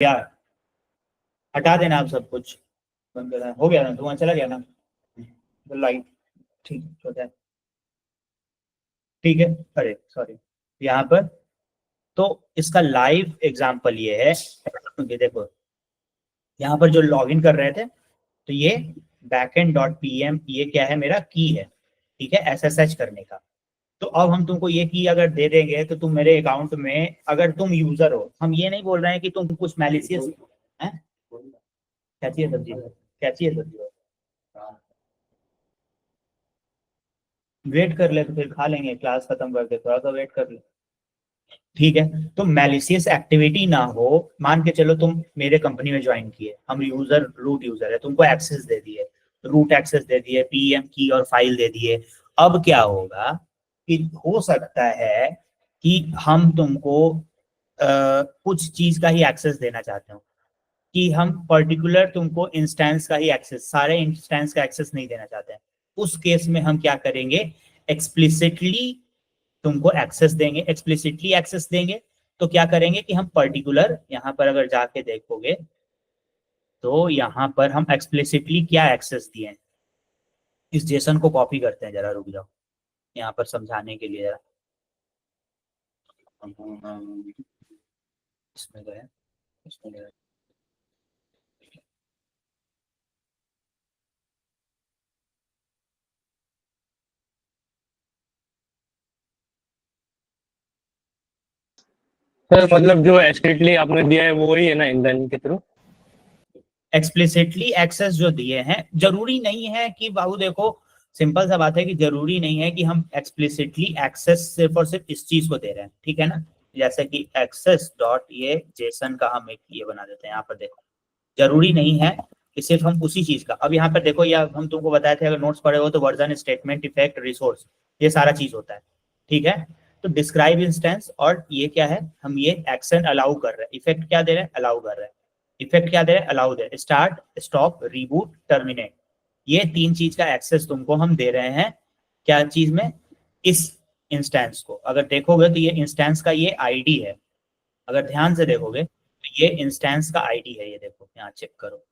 यार हटा देना आप सब कुछ, बंद कर देना। हो गया ना, धुआं चला गया ना, लाइट ठीक होता है, ठीक है। अरे सॉरी, यहाँ पर तो इसका लाइव एग्जांपल ये है कि देखो यहाँ पर जो लॉगिन कर रहे थे, तो ये backend डॉट pm, ये क्या है, मेरा की है, ठीक है, SSH करने का। तो अब हम तुमको ये की अगर दे देंगे तो तुम मेरे अकाउंट में, अगर तुम यूजर हो, हम ये नहीं बोल रहे हैं कि तुम कुछ मैलिशियस है। क्या चाहिए सब्जी, क्या चाहिए सब्जी, वेट कर ले तो फिर खा लेंगे, क्लास खत्म करके थोड़ा सा वेट कर ले, ठीक है। तो मैलिशियस एक्टिविटी ना हो, मान के चलो तुम मेरे कंपनी में ज्वाइन किए, हम यूजर रूट यूजर है, तुमको एक्सेस दे दिए, रूट एक्सेस दे दिए, पीएम की और फाइल दे दिए। अब क्या होगा कि हो सकता है कि हम तुमको कुछ चीज का ही एक्सेस देना चाहते हो, कि हम पर्टिकुलर तुमको इंस्टेंस का ही एक्सेस, सारे इंस्टेंस का एक्सेस नहीं देना चाहते हैं। उस केस में हम क्या करेंगे, एक्सप्लिसिटली तुमको एक्सेस देंगे, एक्सप्लिसिटली एक्सेस देंगे। तो क्या करेंगे कि हम पर्टिकुलर, यहाँ पर अगर जाके देखोगे तो यहाँ पर हम एक्सप्लिसिटली क्या एक्सेस दिए हैं, इस जेसन को कॉपी करते हैं, जरा रुक जाओ यहाँ पर समझाने के लिए, जरा इसमें गए, इसमें गए। सर मतलब जो स्ट्रिक्टली आपने दिया है वो वही है ना, इंजन के थ्रू एक्सप्लिसिटली एक्सेस जो दिए हैं, जरूरी नहीं है कि बाबू देखो, सिंपल सा बात है कि जरूरी नहीं है कि हम एक्सप्लिसिटली एक्सेस सिर्फ और सिर्फ इस चीज को दे रहे हैं, ठीक है ना। जैसे कि एक्सेस डॉट ये जेसन का हम एक ये बना देते हैं, यहाँ पर देखो, जरूरी नहीं है कि सिर्फ हम उसी चीज का। अब यहाँ पर देखो, या हम तुमको बताए थे, अगर नोट्स पढ़े हो तो वर्जन, स्टेटमेंट, इफेक्ट, रिसोर्स, ये सारा चीज होता है, ठीक है। तो डिस्क्राइब इंस्टेंस, और ये क्या है, हम ये एक्शन अलाउ कर रहे हैं, इफेक्ट क्या दे रहे हैं, अलाउ कर रहे हैं, इफेक्ट क्या दे रहे हैं, अलाउ दे रहे हैं, स्टार्ट, स्टॉप, रिबूट, टर्मिनेट, ये तीन चीज का एक्सेस तुमको हम दे रहे हैं। क्या चीज में, इस इंस्टेंस को अगर देखोगे तो ये इंस्टेंस का ये आईडी है, अगर ध्यान से देखोगे तो ये इंस्टेंस का आईडी है, ये देखो यहाँ चेक करो,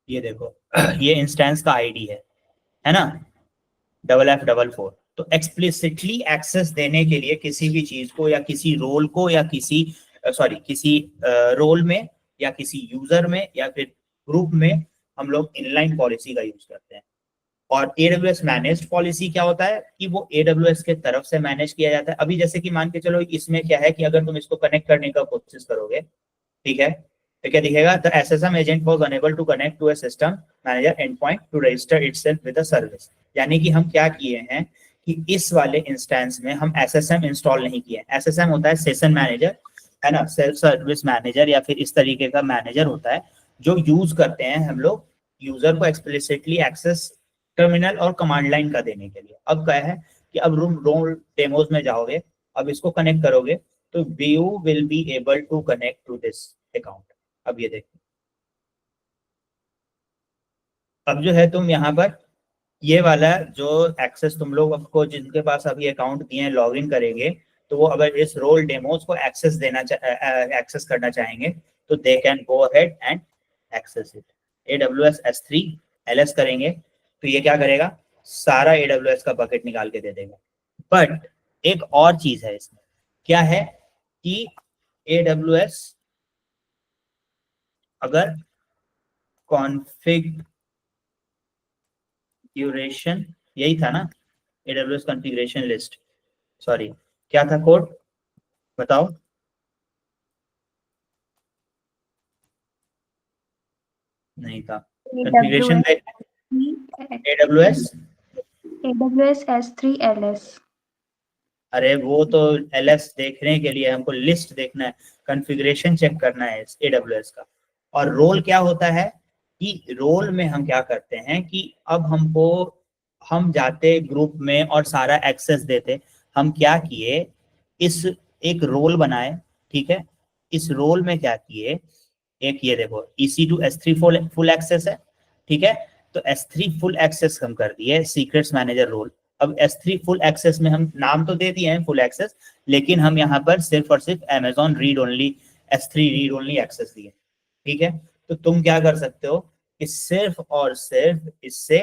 ये देखो ये इंस्टेंस का आईडी है ना, FF44। तो एक्सप्लिसिटली एक्सेस देने के लिए किसी भी चीज को, या किसी रोल को, या किसी सॉरी किसी रोल में, या किसी यूजर में, या फिर ग्रुप में, हम लोग इनलाइन पॉलिसी का यूज करते हैं। और AWS मैनेज्ड पॉलिसी क्या होता है कि वो AWS के तरफ से मैनेज किया जाता है। अभी जैसे कि मान के चलो, इसमें क्या है कि अगर तुम इसको कनेक्ट करने का कोशिश करोगे, ठीक है, तो क्या दिखेगा, the SSM agent was unable to connect to a system manager end point to register itself with a service. यानी कि हम क्या किए हैं कि इस वाले इंस्टेंस में हम SSM इंस्टॉल नहीं किए। SSM होता है सेशन मैनेजर, है ना, सेल्फ सर्विस मैनेजर, या फिर इस तरीके का मैनेजर होता है जो यूज करते हैं हम लोग यूजर को एक्सप्लिसिटली एक्सेस टर्मिनल और कमांड लाइन का देने के लिए। अब क्या है कि अब रोल डेमोज में जाओगे, अब इसको कनेक्ट करोगे तो you will be able to connect to this account. अब ये देखो, अब जो है तुम यहाँ पर ये वाला जो एक्सेस तुम लोग को, जिनके पास अभी अकाउंट दिए हैं, लॉग इन करेंगे, तो वो अगर इस रोल डेमोज को एक्सेस देना एक्सेस करना चाहेंगे तो they can go ahead and access it. AWS S3 LS करेंगे तो ये क्या करेगा, सारा AWS का बकेट निकाल के दे देगा। बट एक और चीज है इसमें, क्या है कि AWS अगर कॉन्फ़िगरेशन, यही था ना, AWS कॉन्फ़िगरेशन लिस्ट, सॉरी क्या था कोड, बताओ। नहीं था कॉन्फ़िगरेशन, AWS S3 LS। अरे वो तो LS देखने के लिए हमको लिस्ट देखना है, कॉन्फ़िगरेशन चेक करना है AWS का। और रोल क्या होता है कि रोल में हम क्या करते हैं कि अब हमको, हम जाते ग्रुप में और सारा एक्सेस देते, हम क्या किए, इस एक रोल बनाए, ठीक है, इस रोल में क्या किए, एक ये देखो EC2 S3 फुल एक्सेस है, ठीक है, तो S3 फुल एक्सेस हम कर दिए सीक्रेट्स मैनेजर रोल। अब S3 फुल एक्सेस में हम नाम तो दे दिए हैं फुल एक्सेस, लेकिन हम यहाँ पर सिर्फ और सिर्फ Amazon read only S3 read only access दिए, ठीक है। तो तुम क्या कर सकते हो कि सिर्फ और सिर्फ इससे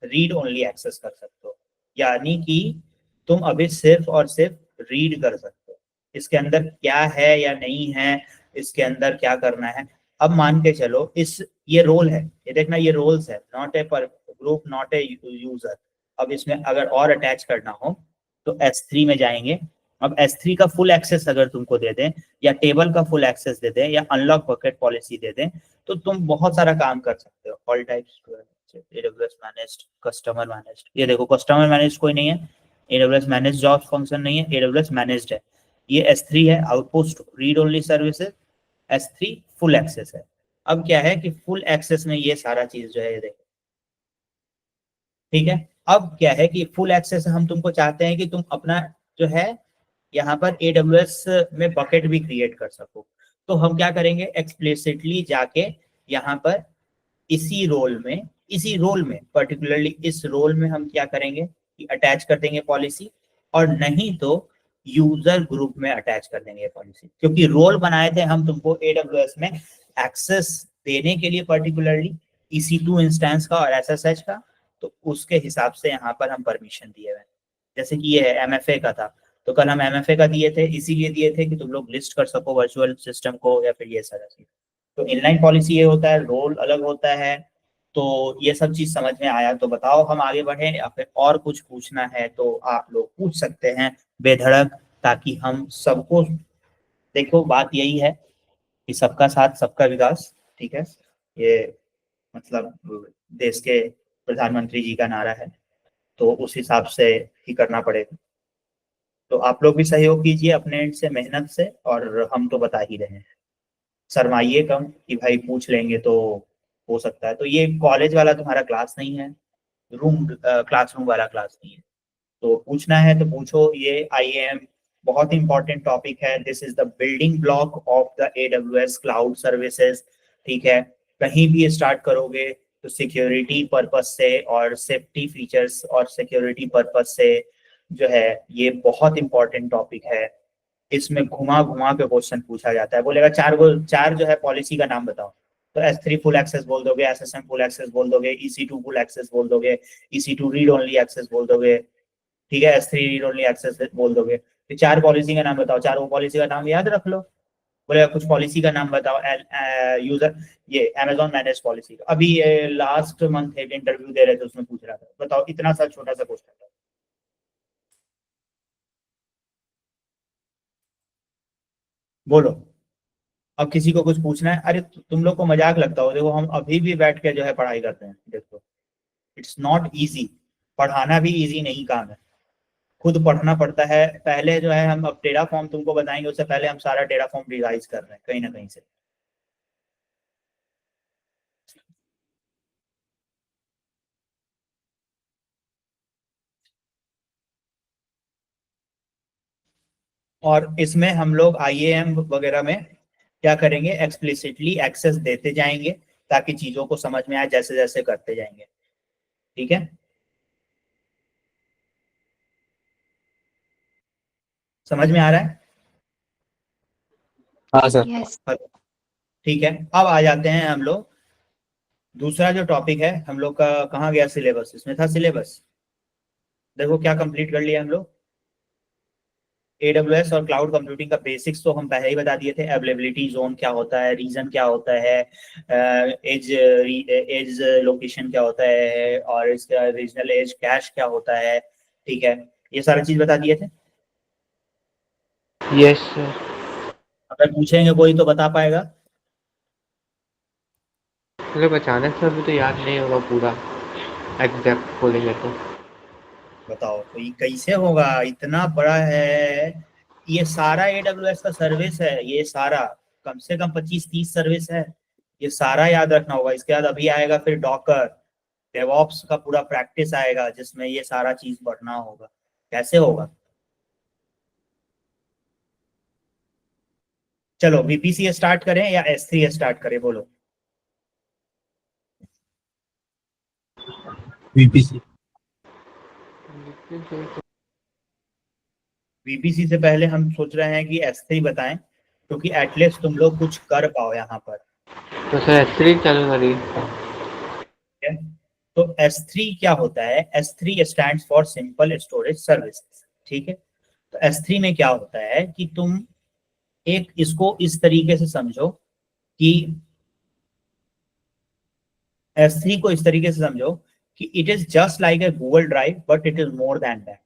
रीड ओनली एक्सेस कर सकते हो, यानी कि तुम अभी सिर्फ और सिर्फ रीड कर सकते हो। इसके अंदर क्या है या नहीं है, इसके अंदर क्या करना है, अब मान के चलो इस ये रोल है, ये देखना ये रोल्स है, नॉट ए पर ग्रुप, नॉट ए यूजर। अब इसमें अगर और अटैच करना हो तो S3 में जाएंगे। अब S3 का फुल एक्सेस अगर तुमको दे दें, या टेबल का फुल एक्सेस दे दें, या अनलॉक बकेट पॉलिसी दे दें, तो तुम बहुत सारा काम कर सकते हो। All types AWS managed, customer managed, ये देखो कस्टमर मैनेज्ड कोई नहीं है, AWS मैनेज जॉब्स फंक्शन नहीं है, AWS मैनेज्ड है। ये S3 है, outpost read only services, S3 full access है। अब क्या है कि फुल एक्सेस में ये सारा चीज जो है ये देखो, ठीक है। अब क्या है कि फुल एक्सेस हम तुमको चाहते हैं कि तुम अपना जो है यहाँ पर AWS में बकेट भी क्रिएट कर सको। तो हम क्या करेंगे, एक्सप्लिसिटली जाके यहाँ पर इसी रोल में पर्टिकुलरली इस रोल में हम क्या करेंगे कि अटैच कर देंगे पॉलिसी, और नहीं तो यूजर ग्रुप में अटैच कर देंगे पॉलिसी, क्योंकि रोल बनाए थे हम तुमको AWS में एक्सेस देने के लिए पर्टिकुलरली EC2 इंस्टेंस का और SSH का, तो उसके हिसाब से यहाँ पर हम परमिशन दिए हुए हैं। जैसे कि ये है MFA का था, तो कल हम MFA का दिए थे, इसीलिए दिए थे कि तुम लोग लिस्ट कर सको वर्चुअल सिस्टम को, या फिर ये सारा चीज। तो इनलाइन पॉलिसी ये होता है, रोल अलग होता है। तो ये सब चीज समझ में आया तो बताओ हम आगे बढ़े, या फिर और कुछ पूछना है तो आप लोग पूछ सकते हैं बेधड़क, ताकि हम सबको, देखो बात यही है कि सबका साथ सबका विकास, ठीक है, ये मतलब देश के प्रधानमंत्री जी का नारा है, तो उस हिसाब से ही करना पड़ेगा। तो आप लोग भी सहयोग कीजिए अपने एंड से, मेहनत से, और हम तो बता ही रहे हैं, शर्माइए कम कि भाई पूछ लेंगे तो हो सकता है। तो ये कॉलेज वाला तुम्हारा क्लास नहीं है, क्लासरूम वाला क्लास नहीं है, तो पूछना है तो पूछो। ये IAM बहुत इंपॉर्टेंट टॉपिक है, this is the building block of the AWS cloud services, ठीक है। कहीं भी स्टार्ट करोगे तो सिक्योरिटी पर्पस से और सेफ्टी फीचर्स और सिक्योरिटी पर्पस से जो है ये बहुत इंपॉर्टेंट टॉपिक है। इसमें घुमा घुमा के क्वेश्चन पूछा जाता है, बोलेगा चार जो है पॉलिसी का नाम बताओ, तो S3 फुल एक्सेस बोल दोगे, SSM फुल एक्सेस बोल दोगे, EC2 फुल एक्सेस बोल दोगे, EC2 रीड ओनली एक्सेस बोल दोगे, ठीक है, S3 रीड ओनली एक्सेस बोल दोगे। तो चार पॉलिसी का नाम बताओ, चारों पॉलिसी का नाम याद रख लो। बोलेगा कुछ पॉलिसी का नाम बताओ, यूजर ये Amazon मैनेज पॉलिसी का, अभी लास्ट मंथ एक इंटरव्यू दे रहे थे उसमें पूछ रहा था, बताओ, इतना सा छोटा सा क्वेश्चन था। बोलो, अब किसी को कुछ पूछना है? अरे तुम लोग को मजाक लगता हो, देखो हम अभी भी बैठ के जो है पढ़ाई करते हैं, देखो इट्स नॉट इजी, पढ़ाना भी इजी नहीं काम है, खुद पढ़ना पड़ता है। पहले जो है हम अब टेरा फॉर्म तुमको बताएंगे, उससे पहले हम सारा टेरा फॉर्म रिवाइज कर रहे हैं कहीं ना कहीं से। और इसमें हम लोग IAM वगैरह में क्या करेंगे, एक्सप्लिसिटली एक्सेस देते जाएंगे, ताकि चीजों को समझ में आए जैसे जैसे करते जाएंगे, ठीक है। समझ में आ रहा है? हाँ सर। यस। ठीक है, अब आ जाते हैं हम लोग, दूसरा जो टॉपिक है हम लोग का, कहाँ गया सिलेबस, इसमें था सिलेबस, देखो क्या कंप्लीट कर लिया हम लोग। AWS और क्लाउड कंप्यूटिंग का बेसिक्स तो हम पहले ही बता दिए थे, अवेलेबिलिटी जोन क्या होता है, रीजन क्या होता है, एज एज लोकेशन क्या होता है, और इसका रीजनल एज कैश क्या होता है, ठीक है, ये सारी चीज बता दिए थे। Yes sir. अगर पूछेंगे कोई तो बता पाएगा? मतलब अचानक से अभी तो याद नहीं होगा पूरा, एग्जैक्ट बोलेंगे तो। बताओ तो ये कैसे होगा, इतना बड़ा है ये सारा, AWS का सर्विस है ये सारा, कम से कम 25-30 सर्विस है, ये सारा याद रखना होगा। इसके बाद अभी आएगा फिर डॉकर, डेवऑप्स का पूरा प्रैक्टिस आएगा, जिसमें ये सारा चीज पढ़ना होगा, कैसे होगा। चलो VPC स्टार्ट करें या S3 स्टार्ट करें, बोलो। VPC। VPC से पहले हम सोच रहे हैं कि S3 बताएं, क्योंकि एटलीस्ट तुम लोग कुछ कर पाओ यहाँ पर। तो सर S3 चालू करिए। ठीक है, तो S3 क्या होता है? S3 stands for simple storage services. ठीक है, तो S3 में क्या होता है कि तुम एक इसको इस तरीके से समझो कि S3 को इस तरीके से समझो कि it is just like a Google drive, but it is more than that.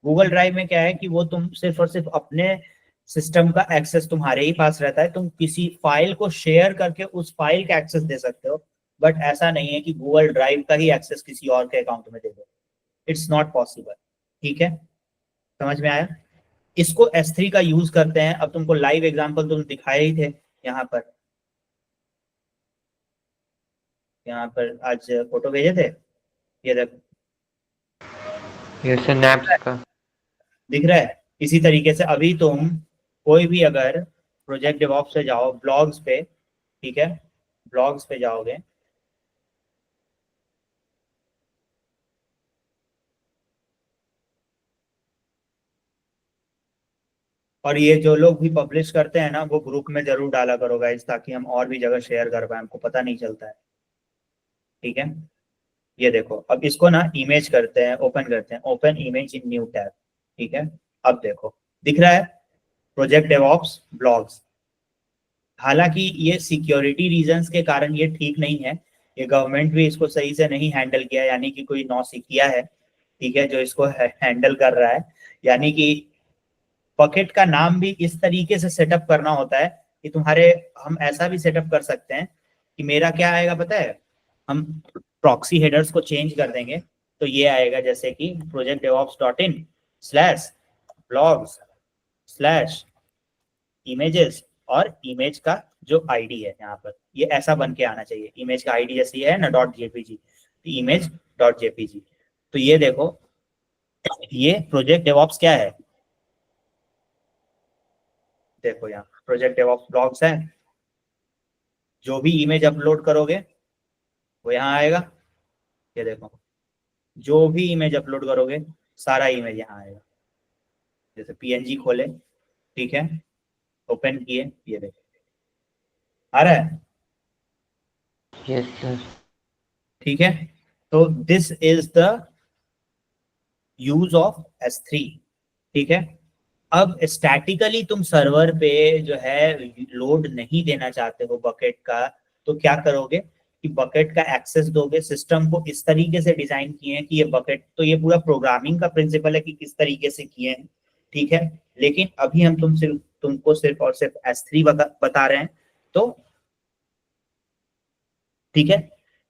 Google drive में क्या है कि वो तुम सिर्फ और सिर्फ अपने सिस्टम का एक्सेस तुम्हारे ही पास रहता है, तुम किसी फाइल को शेयर करके उस फाइल का एक्सेस दे सकते हो, बट ऐसा नहीं है कि गूगल ड्राइव का ही एक्सेस किसी और के अकाउंट में दे दो। It's not possible. ठीक है, समझ में आया? इसको S3 का यूज करते हैं। अब तुमको लाइव एग्जांपल तुम दिखाए ही थे यहाँ पर, यहाँ पर आज फोटो भेजे थे, ये देखो ये सर नैप्स का दिख रहा है। इसी तरीके से अभी तुम कोई भी अगर प्रोजेक्ट डेवऑप्स से जाओ, ब्लॉग्स पे, ठीक है, ब्लॉग्स पे जाओगे, और ये जो लोग भी पब्लिश करते हैं ना, वो ग्रुप में जरूर डाला करो गाइस, ताकि हम और भी जगह शेयर कर पाए, हमको पता नहीं चलता है। ठीक है, ये देखो, अब इसको ना इमेज करते हैं, ओपन करते हैं, open image in new tab. ठीक है, अब देखो दिख रहा है प्रोजेक्ट डेवऑप्स ब्लॉग्स। हालांकि ये सिक्योरिटी रीजंस के कारण ये ठीक नहीं है, ये गवर्नमेंट भी इसको सही से नहीं हैंडल किया, यानी कि कोई नौसिखिया है, ठीक है, जो इसको हैंडल कर रहा है। यानी कि बकेट का नाम भी इस तरीके से सेटअप करना होता है कि तुम्हारे, हम ऐसा भी सेटअप कर सकते हैं कि मेरा क्या आएगा पता है, हम प्रॉक्सी हेडर्स को चेंज कर देंगे, तो ये आएगा जैसे कि project DevOps dot in slash blogs slash images, और इमेज का जो आईडी है यहाँ पर, ये ऐसा बन के आना चाहिए। इमेज का आईडी जैसे है ना .jpg, इमेज .jpg। तो ये देखो, ये प्रोजेक्ट डेवऑप्स क्या है, देखो यहाँ प्रोजेक्ट डेवऑप्स ब्लॉग्स है। जो भी इमेज अपलोड करोगे वो यहाँ आएगा, ये देखो, जो भी इमेज अपलोड करोगे सारा इमेज यहाँ आएगा। जैसे PNG खोले, ठीक है, ओपन किए, ये देखो आ रहा है। Yes sir. ठीक है, तो this is the use of S3। ठीक है, अब स्टैटिकली तुम सर्वर पे जो है लोड नहीं देना चाहते हो बकेट का, तो क्या करोगे कि बकेट का एक्सेस दोगे। सिस्टम को इस तरीके से डिजाइन किए हैं कि ये बकेट, तो ये पूरा प्रोग्रामिंग का प्रिंसिपल है कि किस तरीके से किए हैं। ठीक है, लेकिन अभी हम तुमको सिर्फ और सिर्फ S3 बता रहे हैं, तो ठीक है,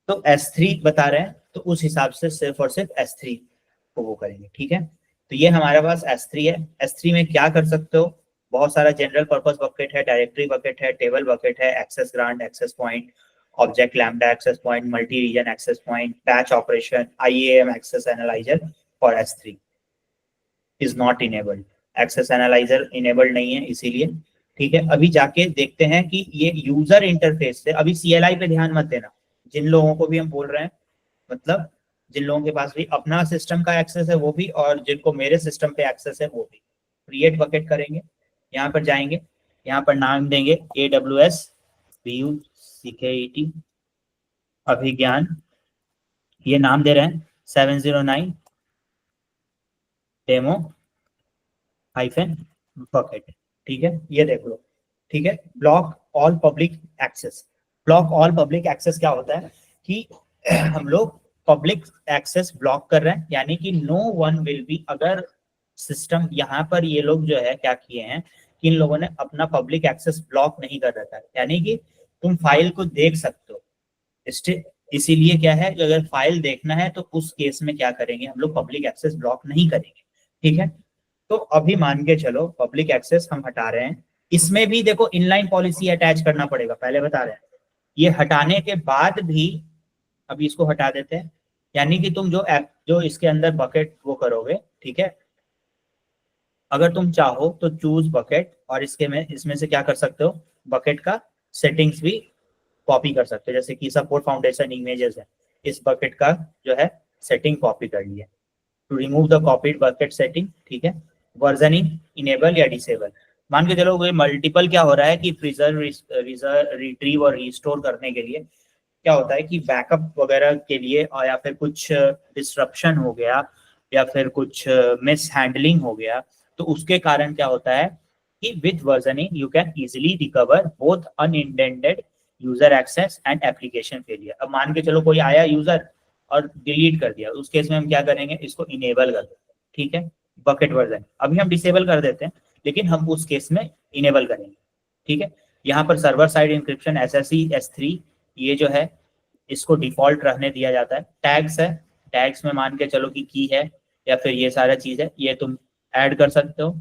तो S3 बता रहे हैं, तो उस हिसाब से सिर्फ और सिर्फ S3 को वो करेंगे। ठीक है, तो ये हमारे पास S3 है। S3 में क्या कर सकते हो, बहुत सारा जनरल पर्पस बकेट है, डायरेक्टरी बकेट है, टेबल बकेट है, access grant, access point, object lambda access point, multi region access point, batch operation, IAM access analyzer for S3 is not enabled. Access analyzer enabled नहीं है इसीलिए। ठीक है, अभी जाके देखते हैं कि ये यूजर इंटरफेस से, अभी CLI पे ध्यान मत देना, जिन लोगों को भी हम बोल रहे हैं, मतलब जिन लोगों के पास भी अपना सिस्टम का एक्सेस है वो भी, और जिनको मेरे सिस्टम पे एक्सेस है वो भी, क्रिएट बकेट करेंगे, यहाँ पर जाएंगे, यहाँ पर नाम देंगे AWS VUCKET अभिज्ञान, ये नाम दे रहे हैं 709 डेमो हाइफन बकेट। ठीक है, ये देख लो। ठीक है, block all public access. Block all public access क्या होता है कि हम लोग पब्लिक एक्सेस ब्लॉक कर रहे हैं, यानी कि नो वन विल बी, अगर सिस्टम यहाँ पर ये लोग जो है क्या किए हैं कि इन लोगों ने अपना पब्लिक एक्सेस ब्लॉक नहीं कर रखा है, यानी कि तुम फाइल को देख सकते हो। इसीलिए क्या है कि अगर फाइल देखना है तो उस केस में क्या करेंगे, हम लोग पब्लिक एक्सेस ब्लॉक नहीं करेंगे। ठीक है, तो अभी मान के चलो पब्लिक एक्सेस हम हटा रहे हैं। इसमें भी देखो इनलाइन पॉलिसी अटैच करना पड़ेगा, पहले बता रहे हैं। ये हटाने के बाद भी अभी इसको हटा देते हैं, यानी कि तुम जो इसके अंदर बकेट वो करोगे, ठीक है, अगर तुम चाहो तो चूज बकेट, और इसमें से क्या कर सकते हो, बकेट का सेटिंग्स भी कॉपी कर सकते हो। जैसे कि सपोर्ट फाउंडेशन इमेजेस है, इस बकेट का जो है सेटिंग कॉपी कर लिया, to remove the copied bucket setting, ठीक है, वर्जनिंग इनेबल या डिसेबल। मान के चलो कोई मल्टीपल क्या हो रहा है कि प्रिजर्व रिट्रीव और रिस्टोर करने के लिए क्या होता है कि बैकअप वगैरह के लिए और या फिर कुछ डिस्ट्रप्शन हो गया या फिर कुछ मिस हैंडलिंग हो गया, तो उसके कारण क्या होता है कि with versioning you can easily recover both unintended user access and application failure. अब मान के चलो कोई आया यूजर और डिलीट कर दिया, उस केस में हम क्या करेंगे, इसको इनेबल कर देते हैं, ठीक है, बकेट वर्जन। अभी हम डिसेबल कर देते हैं लेकिन हम उस केस में इनेबल करेंगे, ठीक है। यहाँ पर server side encryption SSE S3 ये जो है इसको डिफॉल्ट रहने दिया जाता है। टैग्स है, टैग्स में मान के चलो कि की है या फिर ये सारा चीज है, ये तुम ऐड कर सकते हो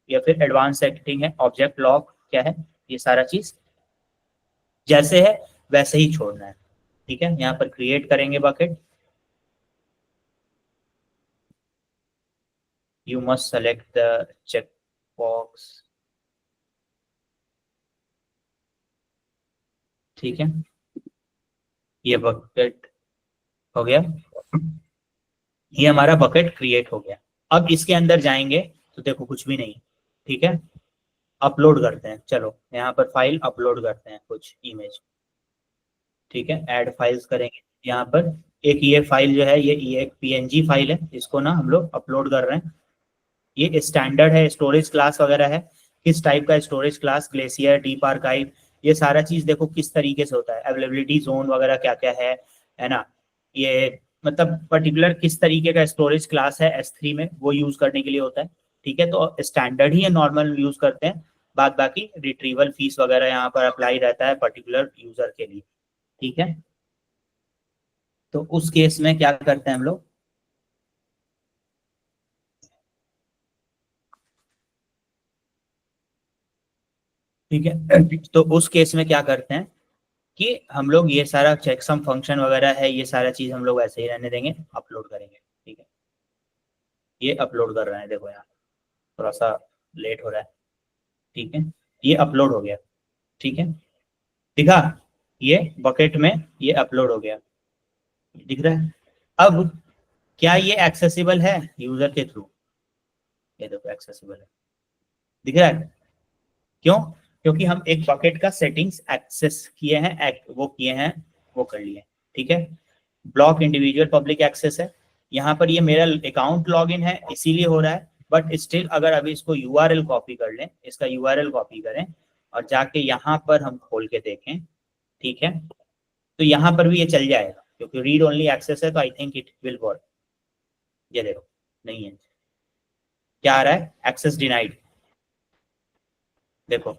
या फिर एडवांस सेटिंग है, ऑब्जेक्ट लॉक क्या है, ये सारा चीज जैसे है वैसे ही छोड़ना है, ठीक है। यहाँ पर क्रिएट करेंगे bucket, you must select the check box, ठीक है, ये बकेट हो गया, ये हमारा बकेट क्रिएट हो गया। अब इसके अंदर जाएंगे तो देखो कुछ भी नहीं, ठीक है। अपलोड करते हैं, चलो यहाँ पर फाइल अपलोड करते हैं कुछ इमेज, ठीक है, ऐड फाइल्स करेंगे। यहाँ पर एक ये फाइल जो है ये एक PNG फाइल है, इसको ना हम लोग अपलोड कर रहे हैं। ये स्टैंडर्ड है, स्टोरेज क्लास वगैरह है, किस टाइप का storage class, glacier, deep archive, ये सारा चीज देखो किस तरीके से होता है, अवेलेबिलिटी जोन वगैरह क्या क्या है ना, ये मतलब पर्टिकुलर किस तरीके का स्टोरेज क्लास है S3 में वो यूज करने के लिए होता है, ठीक है। तो स्टैंडर्ड ही नॉर्मल यूज करते हैं, बाद बाकी रिट्रीवल फीस वगैरह यहाँ पर अप्लाई रहता है पर्टिकुलर यूजर के लिए, ठीक है। तो उस केस में क्या करते हैं हम लोग, ठीक है, तो उस केस में क्या करते हैं कि हम लोग ये सारा चेकसम फंक्शन वगैरह है, ये सारा चीज हम लोग ऐसे ही रहने देंगे, अपलोड करेंगे, ठीक है। ये अपलोड कर रहे हैं, देखो यहाँ थोड़ा सा लेट हो रहा है, ठीक है, ये अपलोड हो गया, ठीक है, दिखा, ये बकेट में ये अपलोड हो गया, दिख रहा है। अब क्या ये एक्सेसिबल है यूजर के थ्रू, ये देखो एक्सेसिबल है, दिख रहा है, क्यों, क्योंकि हम एक बकेट का सेटिंग्स एक्सेस किए हैं, वो किए हैं, वो कर लिए, ठीक है। ब्लॉक इंडिविजुअल पब्लिक एक्सेस है, यहाँ पर ये मेरा अकाउंट लॉगिन है इसीलिए हो रहा है, बट स्टिल अगर अभी इसको URL कॉपी कर लें, इसका URL कॉपी करें और जाके यहाँ पर हम खोल के देखें, ठीक है, तो यहाँ पर भी ये चल जाएगा क्योंकि रीड ओनली एक्सेस है, तो आई थिंक इट विल वर्क। ये देखो नहीं है, क्या आ रहा है, एक्सेस डिनाइड, देखो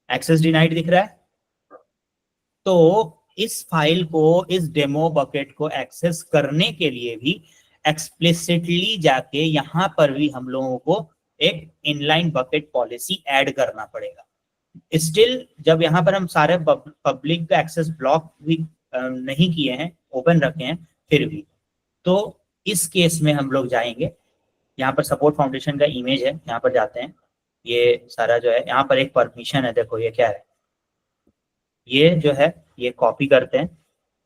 एक्सेस डिनाइड दिख रहा है। तो इस फाइल को, इस डेमो बकेट को एक्सेस करने के लिए भी एक्सप्लिसिटली जाके यहाँ पर भी हम लोगों को एक इनलाइन बकेट पॉलिसी ऐड करना पड़ेगा। स्टिल जब यहाँ पर हम सारे पब्लिक का एक्सेस ब्लॉक भी नहीं किए हैं, ओपन रखे हैं फिर भी, तो इस केस में हम लोग जाएंगे, यहाँ पर सपोर्ट फाउंडेशन का इमेज है, यहाँ पर जाते हैं, ये सारा जो है यहाँ पर एक परमिशन है, देखो ये क्या है, ये जो है ये कॉपी करते हैं,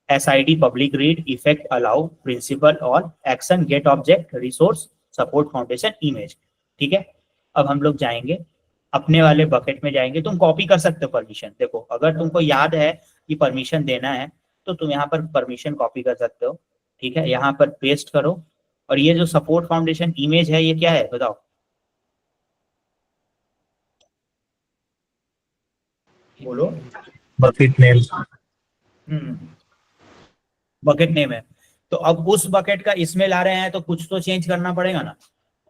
SID public read effect allow principal और action get object resource support foundation image, ठीक है। अब हम लोग जाएंगे अपने वाले बकेट में जाएंगे, तुम कॉपी कर सकते हो परमिशन, देखो अगर तुमको याद है कि परमिशन देना है तो तुम यहाँ पर परमिशन कॉपी कर सकते हो, ठीक है, यहाँ पर पेस्ट करो। और ये जो सपोर्ट फाउंडेशन इमेज है ये क्या है बताओ, बोलो। बकेट नेम, बकेट नेम है, तो अब उस बकेट का इसमें ला रहे हैं तो कुछ तो चेंज करना पड़ेगा ना,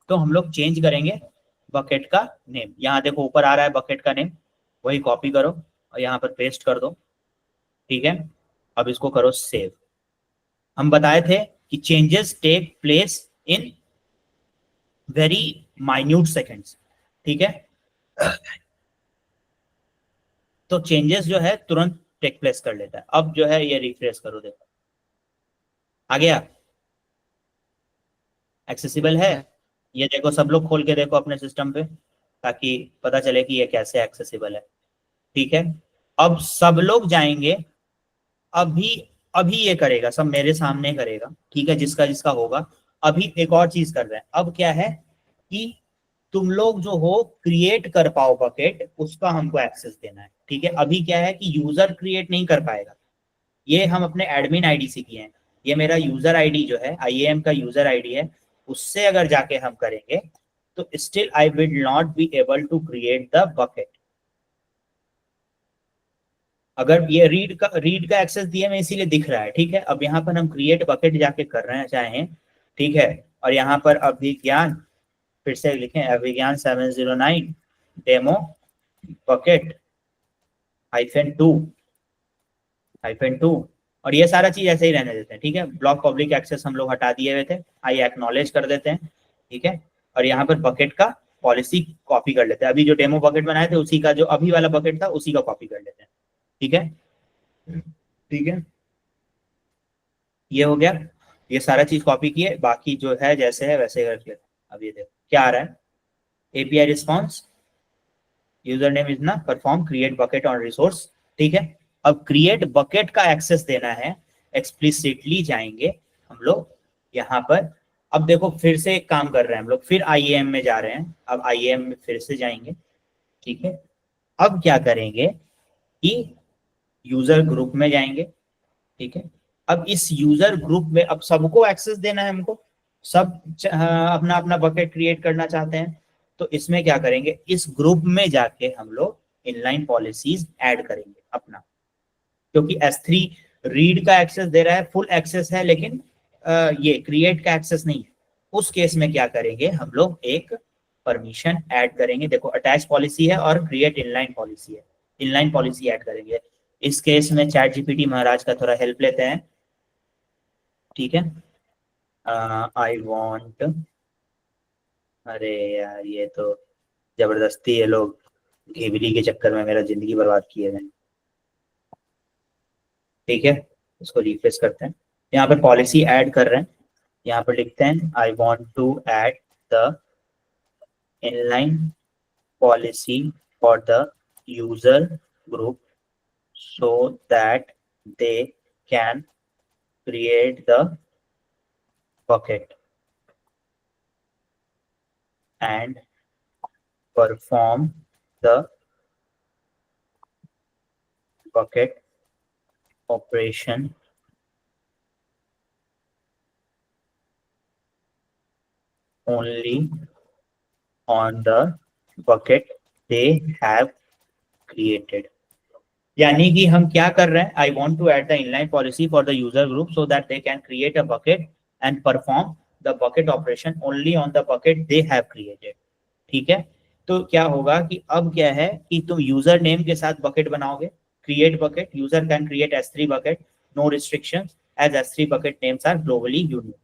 तो हम लोग चेंज करेंगे बकेट का नेम। यहाँ देखो ऊपर आ रहा है बकेट का नेम, वही कॉपी करो और यहाँ पर पेस्ट कर दो, ठीक है। अब इसको करो सेव। हम बताए थे कि changes take place in very minute seconds, ठीक है, तो चेंजेस जो है तुरंत टेक प्लेस कर लेता है। अब जो है ये रिफ्रेश करो, देखो आ गया, एक्सेसिबल है, ये देखो सब लोग खोल के देखो अपने सिस्टम पे ताकि पता चले कि ये कैसे एक्सेसिबल है, ठीक है। अब सब लोग जाएंगे, अभी अभी ये करेगा, सब मेरे सामने करेगा, ठीक है, जिसका जिसका होगा। अभी एक और चीज कर रहे हैं, अब क्या है कि तुम लोग जो हो क्रिएट कर पाओ बकेट, उसका हमको एक्सेस देना है, ठीक है। अभी क्या है कि यूजर क्रिएट नहीं कर पाएगा, ये हम अपने एडमिन आईडी से किए हैं। ये मेरा यूजर आईडी जो है, IAM का यूजर आईडी है, उससे अगर जाके हम करेंगे तो still I will not be able to create the bucket. अगर ये रीड का एक्सेस दिया मैं इसीलिए दिख रहा है, ठीक है। अब यहाँ पर हम क्रिएट बकेट जाके कर रहे हैं चाहें, ठीक है। और यहाँ पर अभिज्ञान, फिर से लिखें अभिज्ञान 709 डेमो बकेट -2 और ये सारा चीज ऐसे ही रहने देते हैं, ठीक है। ब्लॉक पब्लिक एक्सेस हम लोग हटा दिए हुए थे, आई एक्नॉलेज कर देते हैं, ठीक है। और यहाँ पर बकेट का पॉलिसी कॉपी कर लेते हैं, अभी जो डेमो बकेट बनाए थे उसी का, जो अभी वाला बकेट था उसी का कॉपी कर लेते हैं, ठीक है। ठीक है, ये हो गया, ये सारा चीज कॉपी किए, बाकी जो है जैसे है वैसे करके। अब ये देखो क्या आ रहा है, API response user name is ना perform create bucket on resource, ठीक है। अब क्रिएट बकेट का एक्सेस देना है, एक्सप्लिसिटली जाएंगे हम लोग यहाँ पर। अब देखो फिर से एक काम कर रहे हैं हम लोग, फिर IAM में जा रहे हैं, अब IAM में फिर से जाएंगे, ठीक है। अब क्या करेंगे कि यूजर ग्रुप में जाएंगे, ठीक है। अब इस यूजर ग्रुप में अब सबको एक्सेस देना है हमको, सब अपना अपना बकेट क्रिएट करना चाहते हैं, तो इसमें क्या करेंगे, इस ग्रुप में जाके हम लोग इनलाइन पॉलिसीज ऐड करेंगे अपना, क्योंकि S3 रीड का एक्सेस दे रहा है, फुल एक्सेस है, लेकिन ये क्रिएट का एक्सेस नहीं है। उस केस में क्या करेंगे हम लोग, एक परमिशन ऐड करेंगे। देखो अटैच पॉलिसी है और क्रिएट इनलाइन पॉलिसी है, इनलाइन पॉलिसी ऐड करेंगे। इस केस में चैट GPT महाराज का थोड़ा हेल्प लेते हैं, ठीक है। आई वॉन्ट, अरे यार ये तो जबरदस्ती ये लोग घिबली के चक्कर में मेरा जिंदगी बर्बाद किए हैं, ठीक है। इसको रिफ्रेश करते हैं, यहाँ पर पॉलिसी ऐड कर रहे हैं, यहाँ पर लिखते हैं I want to add the inline policy for the user group so that they can create the bucket and perform the bucket operation only on the bucket they have created। यानी कि हम क्या कर रहे हैं, I want to add the inline policy for the user group so that they can create a bucket and perform the bucket operation only on the bucket they have created, ठीक है। तो क्या होगा कि अब क्या है कि तुम यूजर नेम के साथ बकेट बनाओगे, create bucket, user can create S3 bucket, no restrictions as S3 bucket names are globally unique,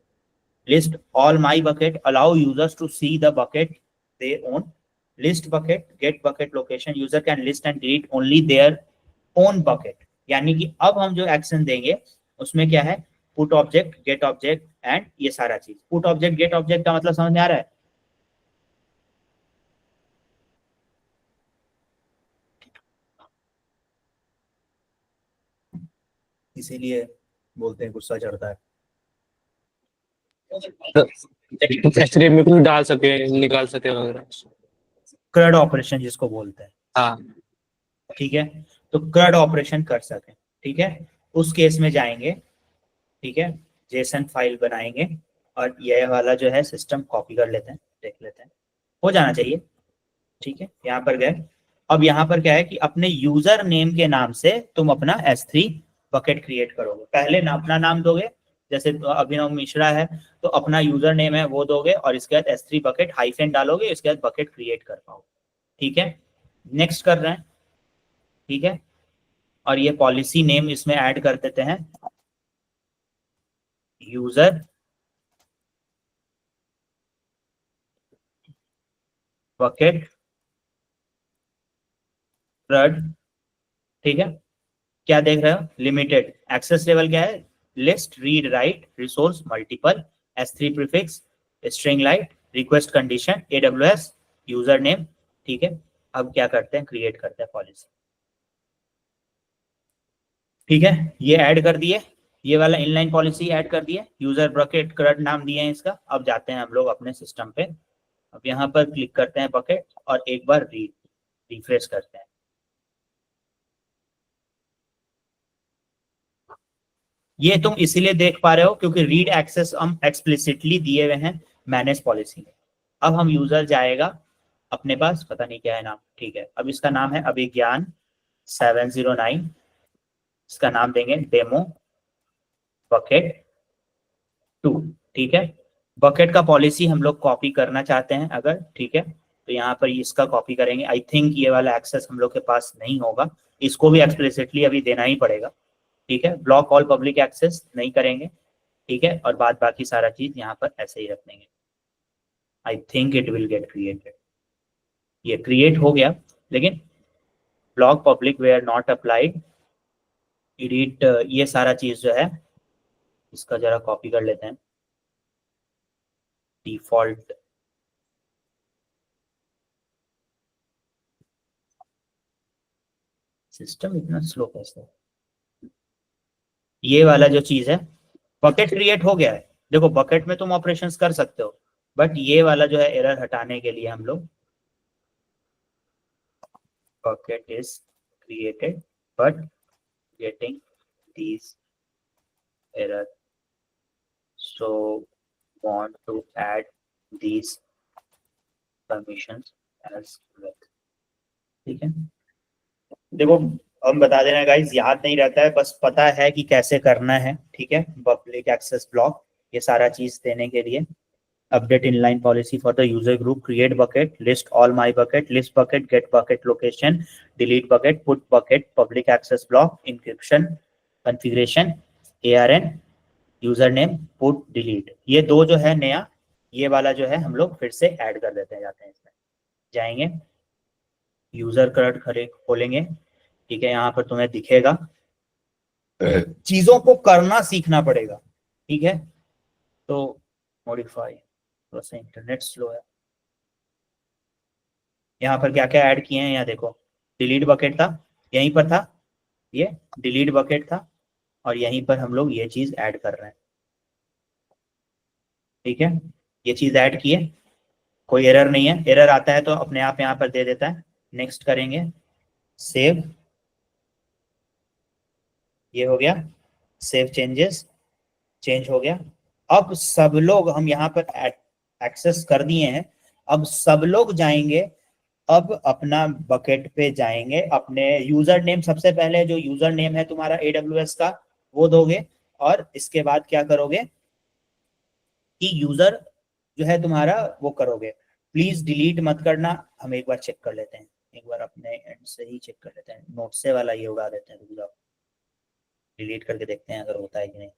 list all my bucket, allow users to see the bucket they own, list bucket, get bucket location, user can list and delete only their own bucket. यानी कि अब हम जो action देंगे उसमें क्या है, put object, get object and ये सारा चीज। पुट ऑब्जेक्ट, गेट ऑब्जेक्ट का मतलब समझ में आ रहा है, इसीलिए बोलते हैं गुस्सा चढ़ता है। S3 में कुछ डाल सके, निकाल सके वगैरह। क्रड ऑपरेशन जिसको बोलते हैं, हाँ ठीक है। तो क्रड ऑपरेशन कर सके, ठीक है, उस केस में जाएंगे, ठीक है, जेसन फाइल बनाएंगे और ये वाला जो है सिस्टम कॉपी कर लेते हैं, देख लेते हैं, हो जाना चाहिए, ठीक है। यहाँ पर गए, अब यहाँ पर क्या है कि अपने यूजर नेम के नाम से तुम अपना S3 बकेट क्रिएट करोगे। पहले ना अपना नाम दोगे, जैसे तो अभिनव मिश्रा है तो अपना यूजर नेम है वो दोगे, और इसके बाद S3 बकेट हाइफन डालोगे, इसके बाद बकेट क्रिएट कर पाओगे, ठीक है। नेक्स्ट कर रहे हैं, ठीक है। और ये पॉलिसी नेम इसमें ऐड कर देते हैं, यूजर बकेट क्रड, ठीक है। क्या देख रहे हो, लिमिटेड एक्सेस लेवल क्या है, list, read, right, resource, multiple, S3 prefix, string light, request condition, AWS, user name, ठीक है। अब क्या करते हैं, क्रिएट करते हैं पॉलिसी, ठीक है। ये ऐड कर दिए, ये वाला इनलाइन पॉलिसी ऐड कर दिया, यूजर बकेट करंट नाम दिए हैं इसका। अब जाते हैं हम लोग अपने सिस्टम पे, अब यहाँ पर क्लिक करते हैं बकेट और एक बार रिफ्रेश करते हैं। ये तुम इसीलिए देख पा रहे हो क्योंकि रीड एक्सेस हम एक्सप्लिसिटली दिए हुए हैं मैनेज पॉलिसी में। अब हम यूजर जाएगा अपने पास, पता नहीं क्या है नाम, ठीक है, अब इसका नाम है अभिज्ञान 709, इसका नाम देंगे डेमो बकेट 2, ठीक है। बकेट का पॉलिसी हम लोग कॉपी करना चाहते हैं अगर, ठीक है, तो यहाँ पर इसका कॉपी करेंगे। आई थिंक ये वाला एक्सेस हम लोग के पास नहीं होगा, इसको भी एक्सप्लिसिटली अभी देना ही पड़ेगा, ठीक है। ब्लॉक ऑल पब्लिक एक्सेस नहीं करेंगे, ठीक है, और बाद बाकी सारा चीज यहाँ पर ऐसे ही रख देंगे। I think it will get created, ये क्रिएट हो गया, लेकिन block public were not applied edit, ये सारा चीज जो है इसका जरा कॉपी कर लेते हैं। डिफॉल्ट सिस्टम इतना स्लो कैसे, ये वाला जो चीज है बकेट क्रिएट हो गया है। देखो बकेट में तुम ऑपरेशंस कर सकते हो, बट ये वाला जो है एरर हटाने के लिए हम लोग bucket is created but getting these error, so want to add these permissions as well, ठीक है। देखो हम बता देना गाइस, याद नहीं रहता है, बस पता है कि कैसे करना है, ठीक है। पब्लिक एक्सेस ब्लॉक ये सारा चीज देने के लिए update inline policy for the user group, create bucket, list all my bucket, list bucket, get bucket location, delete bucket, put bucket, public access block, encryption, configuration, ARN, username, put, delete, ये दो जो है नया, ये वाला जो है हम लोग फिर से ऐड कर देते हैं। जाते हैं इसमें, जाएंगे यूजर करंट खोलेंगे, ठीक है, यहाँ पर तुम्हें दिखेगा, चीजों को करना सीखना पड़ेगा, ठीक है। तो मॉडिफाई, थोड़ा सा इंटरनेट स्लो है, यहाँ पर क्या क्या ऐड किए हैं यहाँ देखो, डिलीट बकेट था, यहीं पर था, ये डिलीट बकेट था, और यहीं पर हम लोग ये चीज ऐड कर रहे हैं, ठीक है। ये चीज ऐड किए, कोई एरर नहीं है, एरर आता है तो अपने आप यहाँ पर दे देता है। नेक्स्ट करेंगे, सेव, ये हो गया, सेव चेंजेस, चेंज हो गया। अब सब लोग हम यहाँ पर एक्सेस कर दिए हैं, अब सब लोग जाएंगे, अब अपना बकेट पे जाएंगे, अपने यूजर नेम, सबसे पहले जो यूजर नेम है तुम्हारा AWS का वो दोगे, और इसके बाद क्या करोगे कि यूजर जो है तुम्हारा वो करोगे। प्लीज डिलीट मत करना, हम एक बार चेक कर लेते हैं, एक बार अपने एंड से ही चेक कर लेते हैं, नोट से वाला ये उड़ा देते हैं, रुक जाओ, डिलीट करके देखते हैं अगर होता है कि नहीं।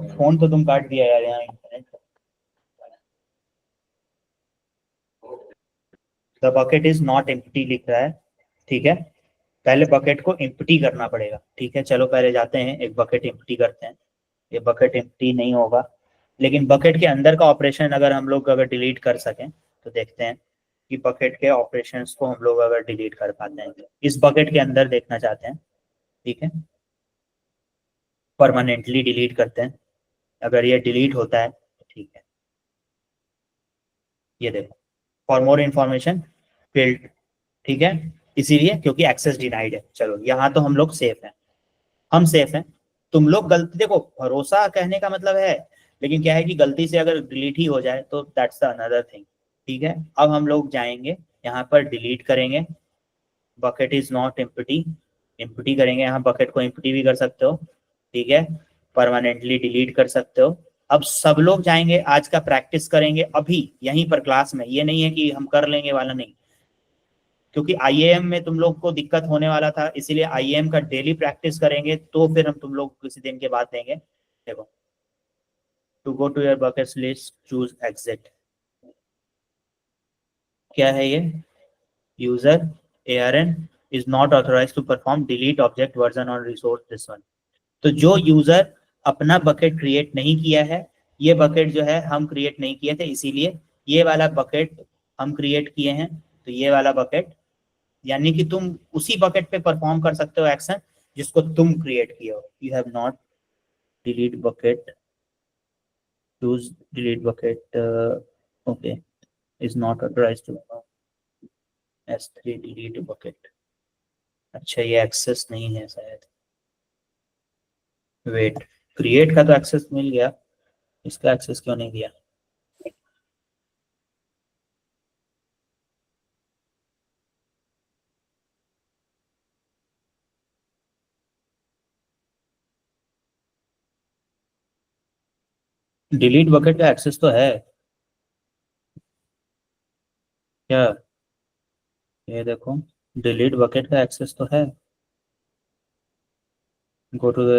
फोन तो तुम काट दिया यार, यहाँ internet, the bucket is not empty लिख रहा है, ठीक है, पहले बकेट को एम्प्टी करना पड़ेगा, ठीक है। चलो पहले जाते हैं एक बकेट एम्प्टी करते हैं, ये बकेट एम्प्टी नहीं होगा, लेकिन बकेट के अंदर का ऑपरेशन अगर हम लोग अगर डिलीट कर सकें तो देखते हैं कि बकेट के ऑपरेशंस को हम लोग अगर डिलीट कर पाते हैं, इस बकेट के अंदर देखना चाहते हैं, ठीक है, परमानेंटली डिलीट करते हैं, अगर ये डिलीट होता है तो ठीक है। ये देखो फॉर मोर इंफॉर्मेशन फील्ड, ठीक है, इसीलिए क्योंकि एक्सेस डिनाइड है। चलो यहाँ तो हम लोग सेफ हैं, हम सेफ हैं, तुम लोग गलती, देखो भरोसा कहने का मतलब है, लेकिन क्या है कि गलती से अगर डिलीट ही हो जाए तो दैट्स द अनदर थिंग, ठीक है। अब हम लोग जाएंगे यहाँ पर डिलीट करेंगे, bucket is not empty, empty करेंगे, यहाँ बकेट को एम्प्टी भी कर सकते हो, ठीक है, परमानेंटली डिलीट कर सकते हो। अब सब लोग जाएंगे, आज का प्रैक्टिस करेंगे अभी यहीं पर क्लास में, ये नहीं है कि हम कर लेंगे वाला नहीं, क्योंकि IAM में तुम लोग को दिक्कत होने वाला था, इसीलिए IAM का डेली प्रैक्टिस करेंगे, तो फिर हम तुम लोग किसी दिन के बाद देंगे। देखो, to go to your buckets list choose exit, क्या है ये, user ARN is not authorized to perform delete object version और रिसोर्स दिस वन। तो जो यूजर अपना बकेट क्रिएट नहीं किया है, ये बकेट जो है हम क्रिएट नहीं किए थे, इसीलिए ये वाला बकेट हम क्रिएट किए हैं, तो ये वाला बकेट यानी कि तुम उसी बकेट पे परफॉर्म कर सकते हो एक्शन जिसको तुम क्रिएट किए हो। You have not delete bucket, use delete bucket, okay, is not authorized to S3 delete bucket. अच्छा, ये एक्सेस नहीं है शायद, वेट, क्रिएट का तो एक्सेस मिल गया, इसका एक्सेस क्यों नहीं दिया? डिलीट बकेट का एक्सेस तो है क्या? ये देखो, डिलीट बकेट का एक्सेस तो है। Go to the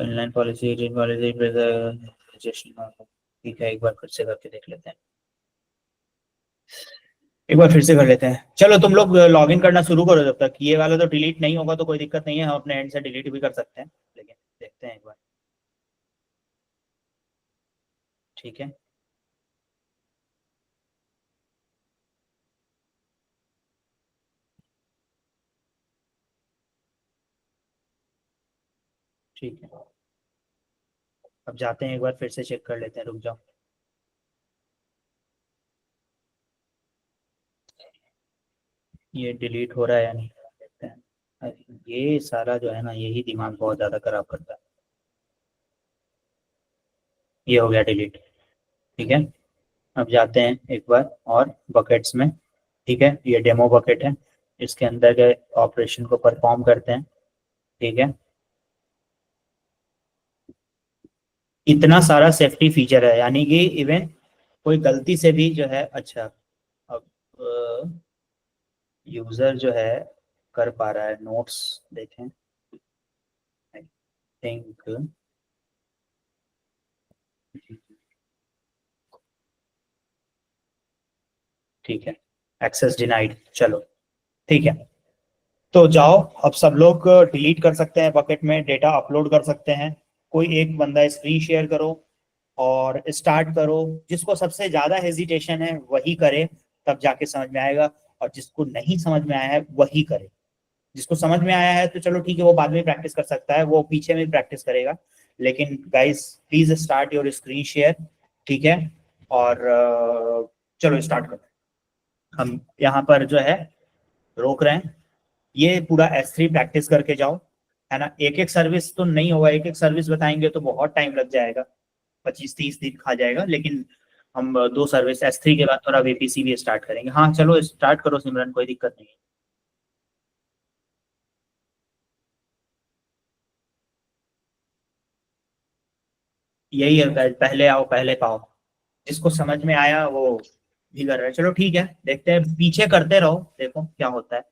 inline policy, ठीक है, एक बार फिर से करके देख लेते हैं, एक बार फिर से कर लेते हैं। चलो तुम लोग लॉग इन करना शुरू करो, जब तक ये वाला तो डिलीट नहीं होगा तो कोई दिक्कत नहीं है, हम अपने एंड से डिलीट भी कर सकते हैं, लेकिन देखते हैं एक बार। ठीक है, ठीक है, अब जाते हैं एक बार फिर से चेक कर लेते हैं, रुक जाओ। ये डिलीट हो रहा है या नहीं, देखते हैं। अरे, ये सारा जो है ना, यही दिमाग बहुत ज़्यादा खराब करता है। ये हो गया डिलीट, ठीक है। अब जाते हैं एक बार और बकेट्स में, ठीक है, ये डेमो बकेट है, इसके अंदर के ऑपरेशन को परफॉर्म करते हैं, ठीक है। इतना सारा सेफ्टी फीचर है, यानी कि इवन कोई गलती से भी जो है, अच्छा, अब यूजर जो है कर पा रहा है नोट्स, देखें, आई थिंक, ठीक है, एक्सेस डिनाइड, चलो ठीक है। तो जाओ, अब सब लोग डिलीट कर सकते हैं, बकेट में डेटा अपलोड कर सकते हैं। कोई एक बंदा स्क्रीन शेयर करो और स्टार्ट करो, जिसको सबसे ज्यादा हेजिटेशन है वही करे, तब जाके समझ में आएगा, और जिसको नहीं समझ में आया है वही करे। जिसको समझ में आया है तो चलो ठीक है, वो बाद में प्रैक्टिस कर सकता है, वो पीछे में प्रैक्टिस करेगा। लेकिन guys, please start your screen share, ठीक है। और चलो स्टार्ट करो। हम यहाँ पर जो है रोक रहे हैं, ये पूरा S3 प्रैक्टिस करके जाओ, है ना। एक एक सर्विस तो नहीं होगा, एक एक सर्विस बताएंगे तो बहुत टाइम लग जाएगा, 25-30 दिन खा जाएगा, लेकिन हम दो सर्विस S3 के बाद थोड़ा VPC भी स्टार्ट करेंगे। हाँ चलो स्टार्ट करो सिमरन, कोई दिक्कत नहीं है। यही है guys, पहले आओ पहले पाओ, जिसको समझ में आया वो भी कर रहे हैं। चलो ठीक है, देखते हैं, पीछे करते रहो, देखो क्या होता है।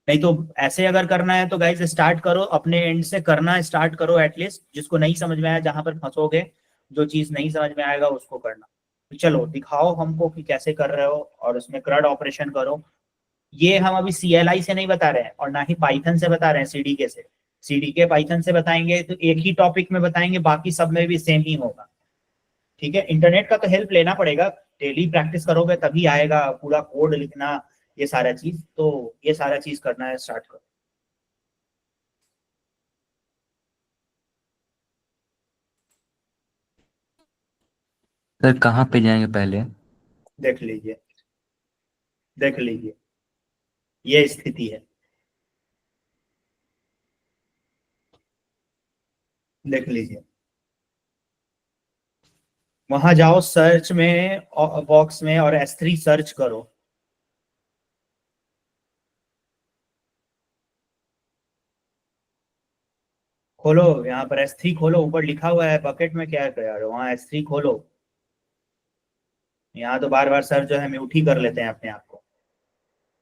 नहीं तो ऐसे अगर करना है तो गाइज स्टार्ट करो, अपने एंड से करना स्टार्ट करो, एटलीस्ट जिसको नहीं समझ में आया, जहां पर फंसोगे, जो चीज नहीं समझ में आएगा उसको करना। तो चलो दिखाओ हमको कि कैसे कर रहे हो, और उसमें CRUD ऑपरेशन करो। ये हम अभी CLI से नहीं बता रहे हैं, और ना ही पाइथन से बता रहे हैं, CDK से। CDK पाइथन से बताएंगे तो एक ही टॉपिक में बताएंगे, बाकी सब में भी सेम ही होगा, ठीक है। इंटरनेट का तो हेल्प लेना पड़ेगा, डेली प्रैक्टिस करोगे तभी आएगा, पूरा कोड लिखना, ये सारा चीज, तो ये सारा चीज करना है, स्टार्ट करो। सर कहाँ पे जाएंगे पहले? देख लीजिए, देख लीजिए, ये स्थिति है, देख लीजिए। वहां जाओ, सर्च में बॉक्स में, और S3 सर्च करो। खोलो यहाँ पर S3 खोलो, ऊपर लिखा हुआ है बकेट में, क्या है यार, वहाँ S3 खोलो। यहाँ तो बार बार सर जो है म्यूट ही कर लेते हैं अपने आप को।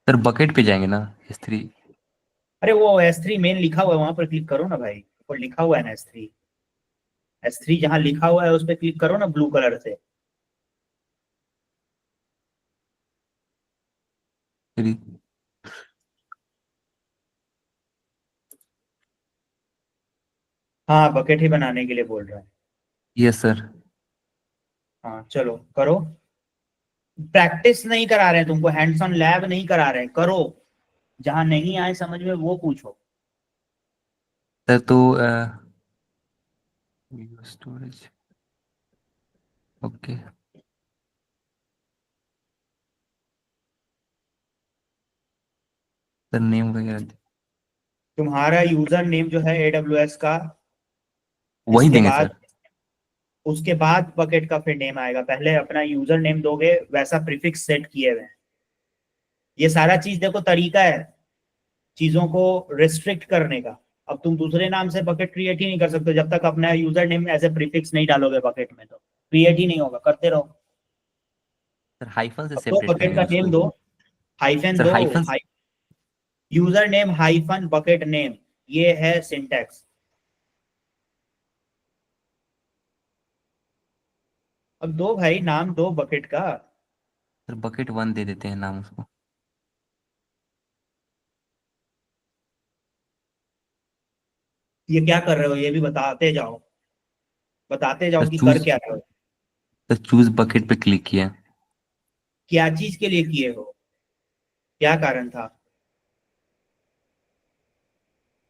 सर बकेट पे जाएंगे ना, S3? अरे वो S3 मेन लिखा हुआ है, वहां पर क्लिक करो ना भाई, ऊपर लिखा हुआ है ना S3। S3 जहाँ लिखा हुआ है उस पर क्लिक करो ना, ब्लू कलर से। हाँ, बकेट ही बनाने के लिए बोल रहा है। Yes sir. हाँ चलो करो। प्रैक्टिस नहीं करा रहे हैं तुमको, हैंड्स ऑन लैब नहीं करा रहे हैं, करो। जहां नहीं आए समझ में वो पूछो। सर तो स्टोरेज ओके सर नेम वगैरह तुम्हारा यूजर नेम जो है AWS का, वही इसके देंगे बाद सर। उसके बाद बकेट का फिर नेम आएगा। पहले अपना यूजर नेम दोगे, वैसा प्रीफिक्स सेट किए हुए हैं। ये सारा चीज देखो तरीका है चीजों को रिस्ट्रिक्ट करने का। अब तुम दूसरे नाम से बकेट क्रिएट ही नहीं कर सकते जब तक अपना user name as a prefix नहीं डालोगे बकेट में, तो क्रिएट ही नहीं होगा, करते रहो। सर हाइफन से अब तो सेपरेट बकेट करेंगे का नेम उसको। दो, हाइफन सर दो, hyphen user name hyphen bucket name, ये है सिंटैक्स। अब दो भाई, नाम दो बकेट का। सर बकेट 1 दे देते हैं नाम उसको। ये क्या कर रहे हो ये भी बताते जाओ, बताते जाओ सर कि कर चूज क्या रहे हो, सर चूज बकेट पे क्लिक किया। क्या चीज के लिए किए हो, क्या कारण था।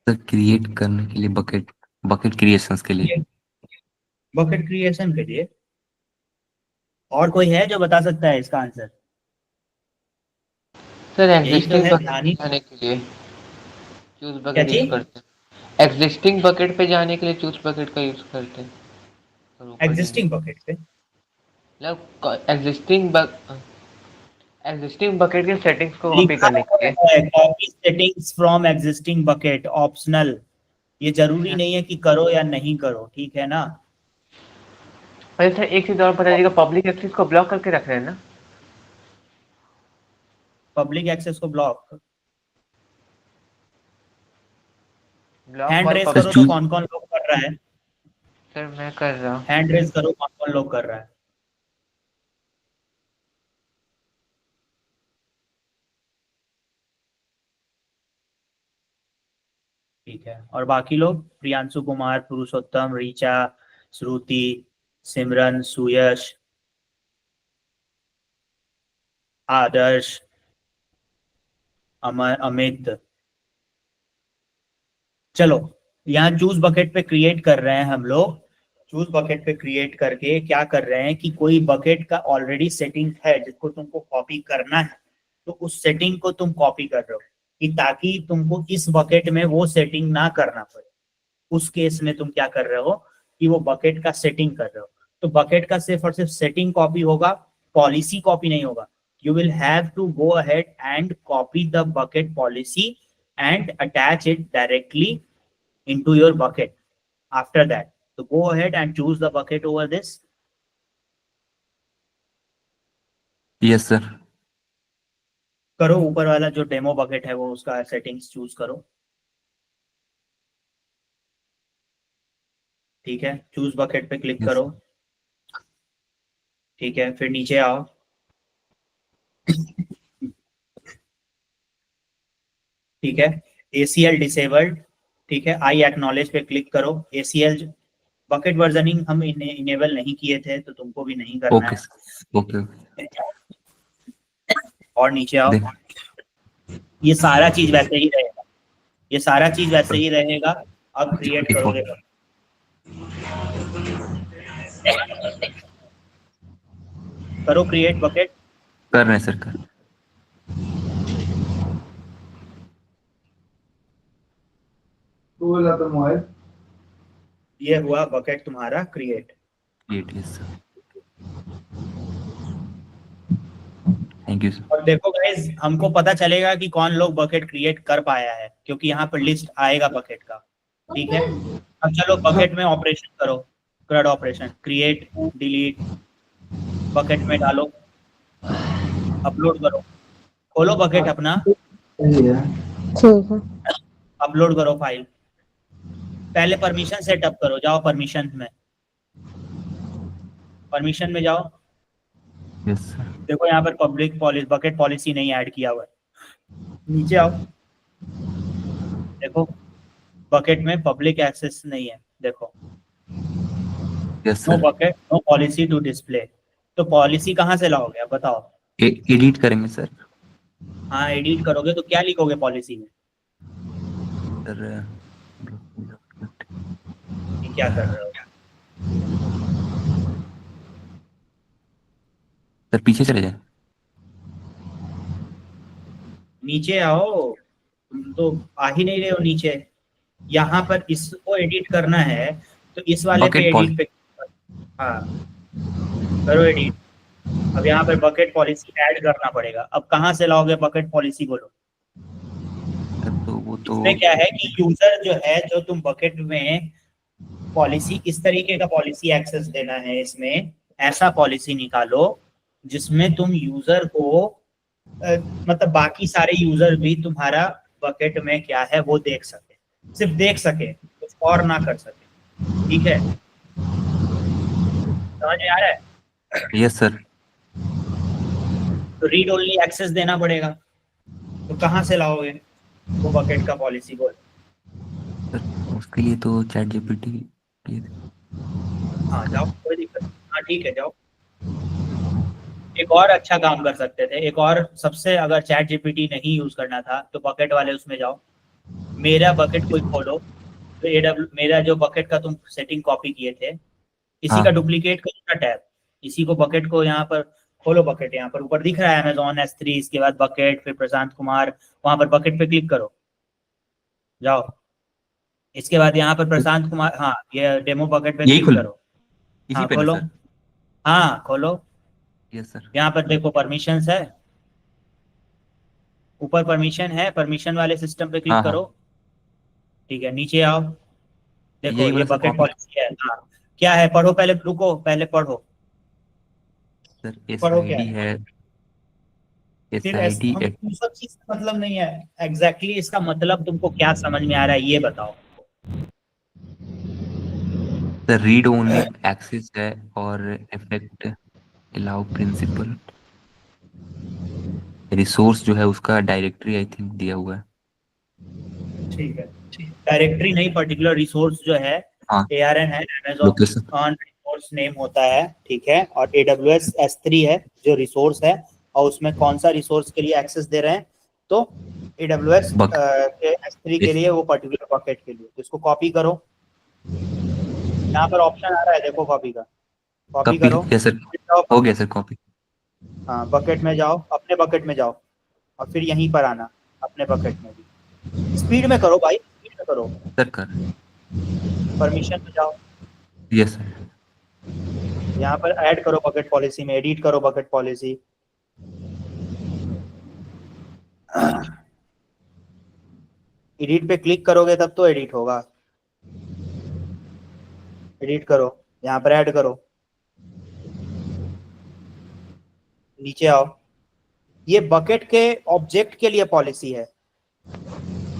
सर क्रिएट करने के लिए बकेट बकेट क्रिएशंस के लिए। बकेट क्रिएशन के लिए। और कोई है जो बता सकता है इसका आंसर। सर यही तो एग्जिस्टिंग है, बकेट ध्यान पे ही। जाने के लिए चूज क्या बकेट यूज चीज, करते हैं। एग्जिस्टिंग बकेट पे जाने के लिए चूज बकेट का यूज करते हैं। और ऊपर जाएंगे एग्जिस्टिंग बकेट पे। मतलब एग्जिस्टिंग बकेट की सेटिंग्स को कॉपी लिखा करने के लिए। है copy settings from existing bucket, optional. ये जरूरी नहीं है कि करो या नहीं करो, ठीक है ना। अरे सर एक चीज और बता दीजिएगा, पब्लिक एक्सेस को ब्लॉक करके रख रहे हैं ना। पब्लिक एक्सेस को ब्लॉक, ब्लॉक हैंड और रेस सर करो पब्लिक। तो चूज कौन कौन लोग कर रहा है, सर मैं कर रहा हूँ। हैंड रेस करो कौन कौन लोग कर रहा है। ठीक है, और बाकी लोग, प्रियांशु कुमार, पुरुषोत्तम, रीचा, श्रुति, सिमरन, सुयश, आदर्श, अमर, अमित। चलो, यहाँ चूज बकेट पे क्रिएट कर रहे हैं हम लोग। चूज बकेट पे क्रिएट करके क्या कर रहे हैं कि कोई बकेट का ऑलरेडी सेटिंग है जिसको तुमको कॉपी करना है, तो उस सेटिंग को तुम कॉपी कर रहे हो कि ताकि तुमको इस बकेट में वो सेटिंग ना करना पड़े। उस केस में तुम क्या कर रहे हो कि वो बकेट का सेटिंग कर रहे हो। तो बकेट का सिर्फ और सिर्फ सेटिंग कॉपी होगा, पॉलिसी कॉपी नहीं होगा। You will have to go ahead and copy the bucket policy and attach it directly into your bucket after that. So go ahead and choose the bucket over this. Yes sir. करो, ऊपर वाला जो demo bucket है वो उसका settings choose करो। ठीक है, चूज बकेट पे क्लिक यस करो। ठीक है, फिर नीचे आओ। ठीक है, ACL डिसेबल्ड। ठीक है, आई एक्नॉलेज पे क्लिक करो। ACL बकेट वर्जनिंग हम इनेबल नहीं किए थे तो तुमको भी नहीं करना ओके है। ओके और नीचे आओ। दे ये सारा चीज वैसे ही रहेगा, ये सारा चीज वैसे ही रहेगा। अब क्रिएट डिफॉल्ट करोगे, करो क्रिएट बकेट। कर रहे हैं सर कर। ये हुआ बकेट तुम्हारा create. Create yes sir. Thank you sir. और देखो गाइस, हमको पता चलेगा कि कौन लोग बकेट क्रिएट कर पाया है क्योंकि यहाँ पर लिस्ट आएगा बकेट का। ठीक है, अब चलो बकेट में ऑपरेशन करो। CRUD operation, create, delete, bucket में डालो, अपलोड करो। खोलो बकेट अपना, ठीक है। अपलोड करो फाइल। पहले परमिशन सेटअप करो, जाओ परमिशन में, परमिशन में जाओ। Yes sir. देखो यहाँ पर पब्लिक पॉलिसी, बकेट पॉलिसी नहीं ऐड किया हुआ है। नीचे आओ, देखो बकेट में पब्लिक एक्सेस नहीं है। देखो, yes no sir. Bucket no policy to display. तो पॉलिसी कहाँ से लाओगे अब बताओ। एडिट करेंगे सर। हाँ एडिट करोगे तो क्या लिखोगे पॉलिसी में? सर ये क्या कर रहे हो? सर पीछे चले जाए। नीचे आओ, तुम तो आ ही नहीं रहे हो नीचे। यहाँ पर इसको एडिट करना है तो इस वाले पे बकेट एडिट पे, हाँ करो एडिट। अब यहाँ पर बकेट पॉलिसी ऐड करना पड़ेगा। अब कहाँ से लाओगे बकेट पॉलिसी बोलो? तो वो तो इसमें क्या है कि यूजर जो है, जो तुम बकेट में पॉलिसी, इस तरीके का पॉलिसी एक्सेस देना है, इसमें ऐसा पॉलिसी निकालो जिसमें तुम यूजर को मतलब बाकी सारे यूजर भी तुम्हारा बकेट में क्या है वो देख सके, सिर्फ देख सके, कुछ और ना कर सके। ठीक है, समझ में आ रहा है? Yes sir. तो रीड ओनली एक्सेस देना पड़ेगा। तो कहाँ से लाओगे वो बकेट का पॉलिसी बोल? सर उसके लिए तो चैट जीपीटी। हाँ जाओ, कोई दिक्कत नहीं। हाँ ठीक है, जाओ। एक और अच्छा काम कर सकते थे, एक और सबसे, अगर चैट जीपीटी नहीं यूज करना था तो बकेट वाले उसमें जाओ, मेरा बकेट कोई खोलो, तो एडब्ल्यू मेरा जो बकेट का तुम सेटिंग कॉपी किए थे, इसी हाँ का डुप्लीकेट करो ना टैब, इसी को बकेट को यहाँ पर खोलो। बकेट यहाँ पर ऊपर दिख रहा है अमेजोन S3, इसके बाद बकेट, फिर प्रशांत कुमार, वहां पर बकेट पे क्लिक करो, जाओ। इसके बाद यहाँ पर प्रशांत कुमार, हाँ ये डेमो बकेट पे यही क्लिक खुल करो। इसी हाँ पे ना खोलो, सर? हाँ खोलो। Yes sir. यहाँ पर देखो परमिशंस है, ऊपर परमिशन है, परमिशन वाले सिस्टम पे क्लिक हाँ हाँ करो। ठीक है, नीचे आओ, देखो यही ये वाला सर बकेट कॉपी। पॉलिसी है। हाँ क्या है, पढ़ो पहले, रुको पहले पढ़ो, सर एस पढ़ो आई क्या डी है। है। एस फिर आई डी हमको उन सब चीज का मतलब नहीं है, एग्जैक्टली exactly इसका मतलब तुमको क्या समझ में आ रहा है ये बताओ। सर रीड ओनली एक्सेस है और इफेक्ट अलाउ प्रिंसिपल। रिसोर्स जो है उसका डायरेक्टरी आई थिंक दिया हुआ है। ठीक है, डायरेक्टरी नहीं, पर्टिकुलर रिसोर्स जो है, हाँ ARN है, लोकेशन। अमेजोन रिसोर्स नेम होता है। ठीक है, और AWS S3 है जो रिसोर्स है, और उसमें कौन सा रिसोर्स के लिए एक्सेस दे रहे हैं, तो AWS बक के S3 के यस। लिए, वो पर्टिकुलर बकेट के लिए। तो इसको कॉपी करो, यहाँ पर ऑप्शन आ रहा है देखो कॉपी का, कॉपी कॉपी करो, यस सर। फिर जाओ हो गया सर कॉपी। हाँ बकेट में जाओ, अपने बकेट में जाओ, और फिर यहीं पर आना अपने बकेट में भी। स्पीड में करो भाई, स्पीड में करो। सर कर। परमिशन में जाओ, यस सर। यहाँ पर ऐड करो बकेट पॉलिसी में, एडिट करो बकेट पॉलिसी। एडिट पे क्लिक करोगे तब तो एडिट होगा। एडिट करो, यहाँ पर ऐड करो, नीचे आओ। ये बकेट के ऑब्जेक्ट के लिए पॉलिसी है,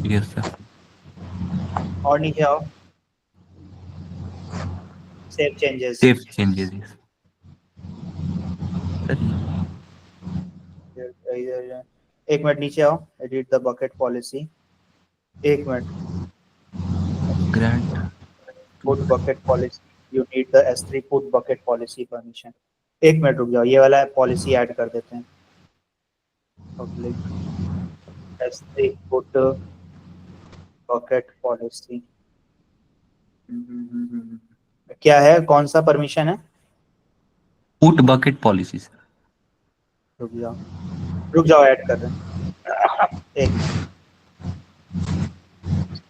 यस सर। और नीचे आओ, save changes. Save changes yes sir. एक मिनट नीचे आओ, एडिट द बकेट पॉलिसी, एक minute. Grant put bucket policy, you need the S3 put bucket policy permission. एक मिनट रुक जाओ, ये वाला पॉलिसी ऐड कर देते हैं, public S3 put bucket policy. क्या है, कौन सा परमिशन है? Put bucket policy sir. रुक जाओ, रुक जाओ, ऐड कर रहे हैं एक मिनट।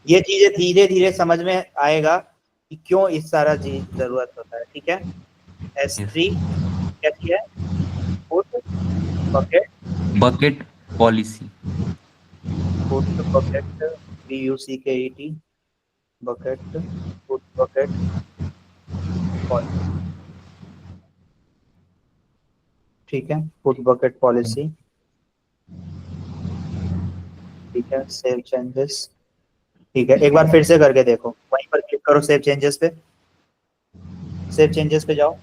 ये चीजें धीरे धीरे समझ में आएगा कि क्यों इस सारा चीज जरूरत होता है। ठीक है, S3 क्या किया है, put bucket, bucket policy. Put bucket, BUCKET bucket, put bucket policy. ठीक है, पुट बकेट पॉलिसी। ठीक है, सेव चेंजेस। ठीक है, एक बार फिर से करके देखो, वहीं पर क्लिक करो सेव चेंजेस पे, सेव चेंजेस पे जाओ,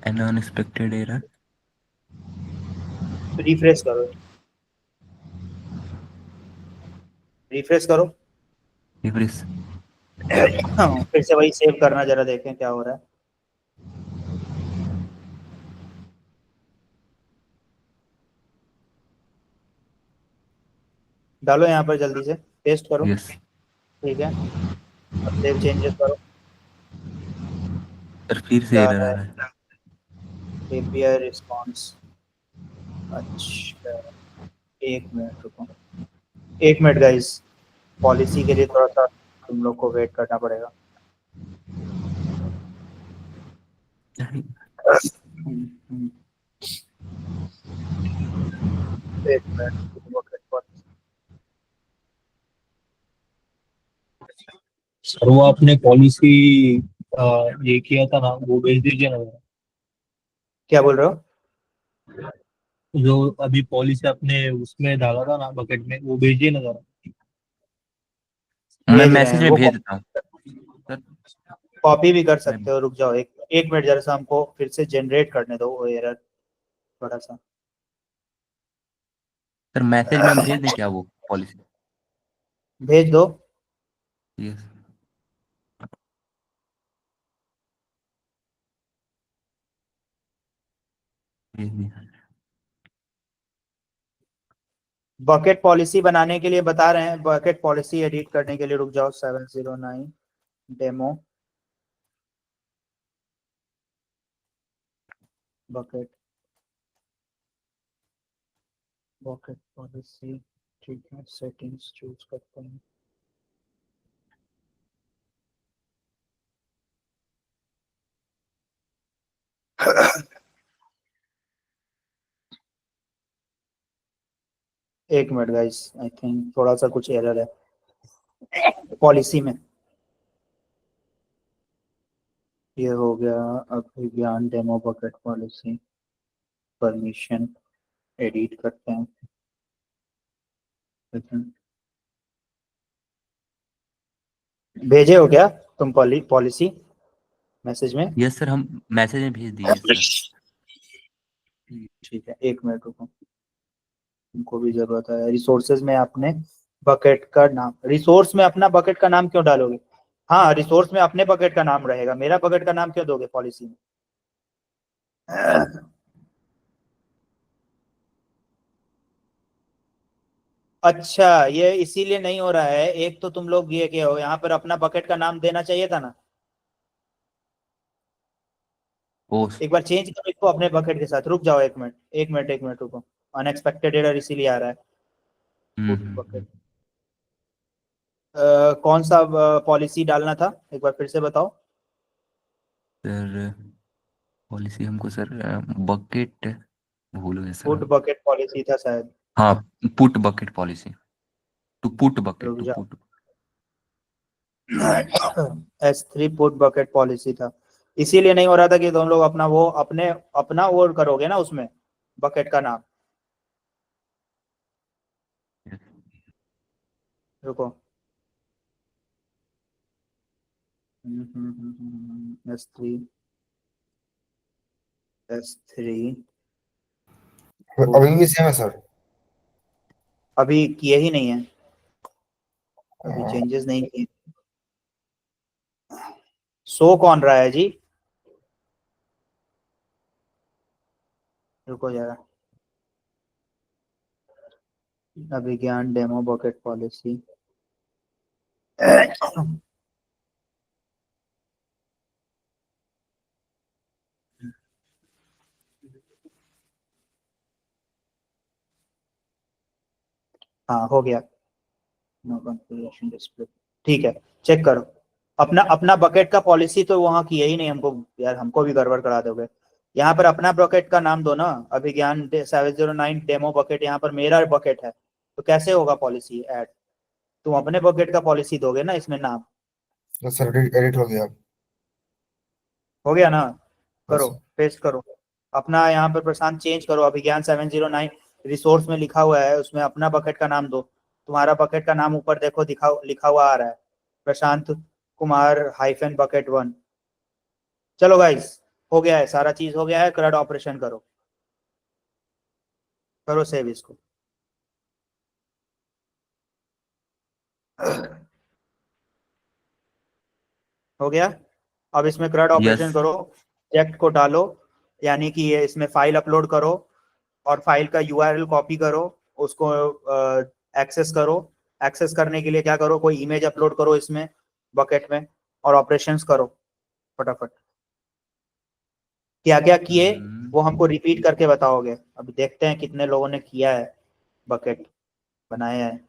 एन अनएक्सपेक्टेड एरर। रिफ्रेश करो, रिफ्रेश करो। रिफ्रेश। फिर से वही सेव करना, जरा देखें क्या हो रहा है। डालो यहाँ पर जल्दी से, पेस्ट करो। यस ठीक है, अब सेव चेंजेस करो। सर, फिर से जा एरर रहा आ है रहा है। API response. अच्छा, 1 मिनट रुको, 1 मिनट गाइस, पॉलिसी के लिए थोड़ा सा तुम लोग को वेट करना पड़ेगा। हम्म, 1 मिनट। सर वो आपने पॉलिसी ये किया था ना, वो भेज दीजिए ना। क्या बोल रहे हो? जो अभी पॉलिसी आपने उसमें डाला था ना बकेट में, वो भेजिए ना जरा। मैं भेज रहे हैं मैसेज में वो, भेज देता हूँ सर। कॉपी भी कर मैं सकते हो। रुक जाओ, एक 1 मिनट, जरा सा हमको फिर से जनरेट करने दो वो एरर थोड़ा सा। सर मैसेज में हम भेज दें क्या वो पॉलिसी? भेज दो। यस, भेज दिया। बकेट पॉलिसी बनाने के लिए बता रहे हैं, बकेट पॉलिसी एडिट करने के लिए रुक जाओ, 709 डेमो बकेट, बकेट पॉलिसी। ठीक है, सेटिंग्स चूज करते हैं। एक मिनट गाइस, आई थिंक थोड़ा सा कुछ एरर है पॉलिसी में। ये हो गया। Abhigyan demo bucket policy, permission edit करते हैं। भेजे हो क्या तुम पॉलिसी मैसेज में? यस सर, हम मैसेज में भेज दिए सर। ठीक है, 1 मिनट रुको, उनको भी जरूरत है। रिसोर्सेज में आपने बकेट का नाम, रिसोर्स में अपना बकेट का नाम क्यों डालोगे? हाँ, रिसोर्स में अपने बकेट का नाम रहेगा, मेरा बकेट का नाम क्यों दोगे पॉलिसी में? अच्छा, ये इसीलिए नहीं हो रहा है। एक तो तुम लोग ये क्या हो, यहाँ पर अपना बकेट का नाम देना चाहिए था ना। ओ। एक बार चेंज करो इसको अपने बकेट के साथ। रुक जाओ 1 मिनट, 1 मिनट, 1 मिनट रुको। अनएक्सपेक्टेड एरर इसीलिए आ रहा है। पुट बकेट, कौन सा पॉलिसी डालना था एक बार फिर से बताओ। सर पॉलिसी हमको सर बकेट भूल गए सर पुट हम। बकेट पॉलिसी था शायद। हाँ, put bucket policy. To put bucket, रुक टू जाओ। Put. S3 put bucket policy था, इसीलिए नहीं हो रहा था कि तुम लोग अपना वो अपने अपना वो करोगे ना उसमें बकेट का नाम। रुको, S3, S3 अभी भी सेम है सर। अभी किए ही नहीं है, अभी हाँ, चेंजेस नहीं किए। शो कौन रहा है जी? रुको जरा, अभिज्ञान डेमो बकेट पॉलिसी। हाँ, हो गया। No configuration display. ठीक है, चेक करो। अपना अपना बकेट का पॉलिसी तो वहाँ किए ही नहीं हमको। यार हमको भी गड़बड़ करा दोगे। यहाँ पर अपना बकेट का नाम दो ना, अभिज्ञान 709 डेमो बकेट, यहाँ पर मेरा बकेट है, तो कैसे होगा पॉलिसी ऐड? तुम अपने बकेट का पॉलिसी दोगे ना इसमें नाम। तो सर एडिट हो गया। हो गया ना? बस करो, पेस्ट करो। अपना यहाँ पर प्रशांत चेंज करो, अभिज्ञान 709 रिसोर्स में लिखा हुआ है, उसमें अपना बकेट का नाम दो। तुम्हारा बकेट का नाम ऊपर देखो, दिखा लिखा हुआ आ रहा है, प्रशांत कुमार हाइफन बकेट 1। चलो गाइस, हो गया है, सारा चीज हो गया है। क्रड ऑपरेशन करो, करो सेव इसको। हो गया। अब इसमें क्रड यस। ऑपरेशन करो, जेक्ट को डालो, यानी कि ये इसमें फाइल अपलोड करो, और फाइल का यूआरएल कॉपी करो, उसको एक्सेस करो। एक्सेस करने के लिए क्या करो, कोई इमेज अपलोड करो इसमें बकेट में और ऑपरेशंस करो फटाफट। क्या क्या किए वो हमको रिपीट करके बताओगे। अभी देखते हैं कितने लोगों ने किया है, बकेट बनाया है।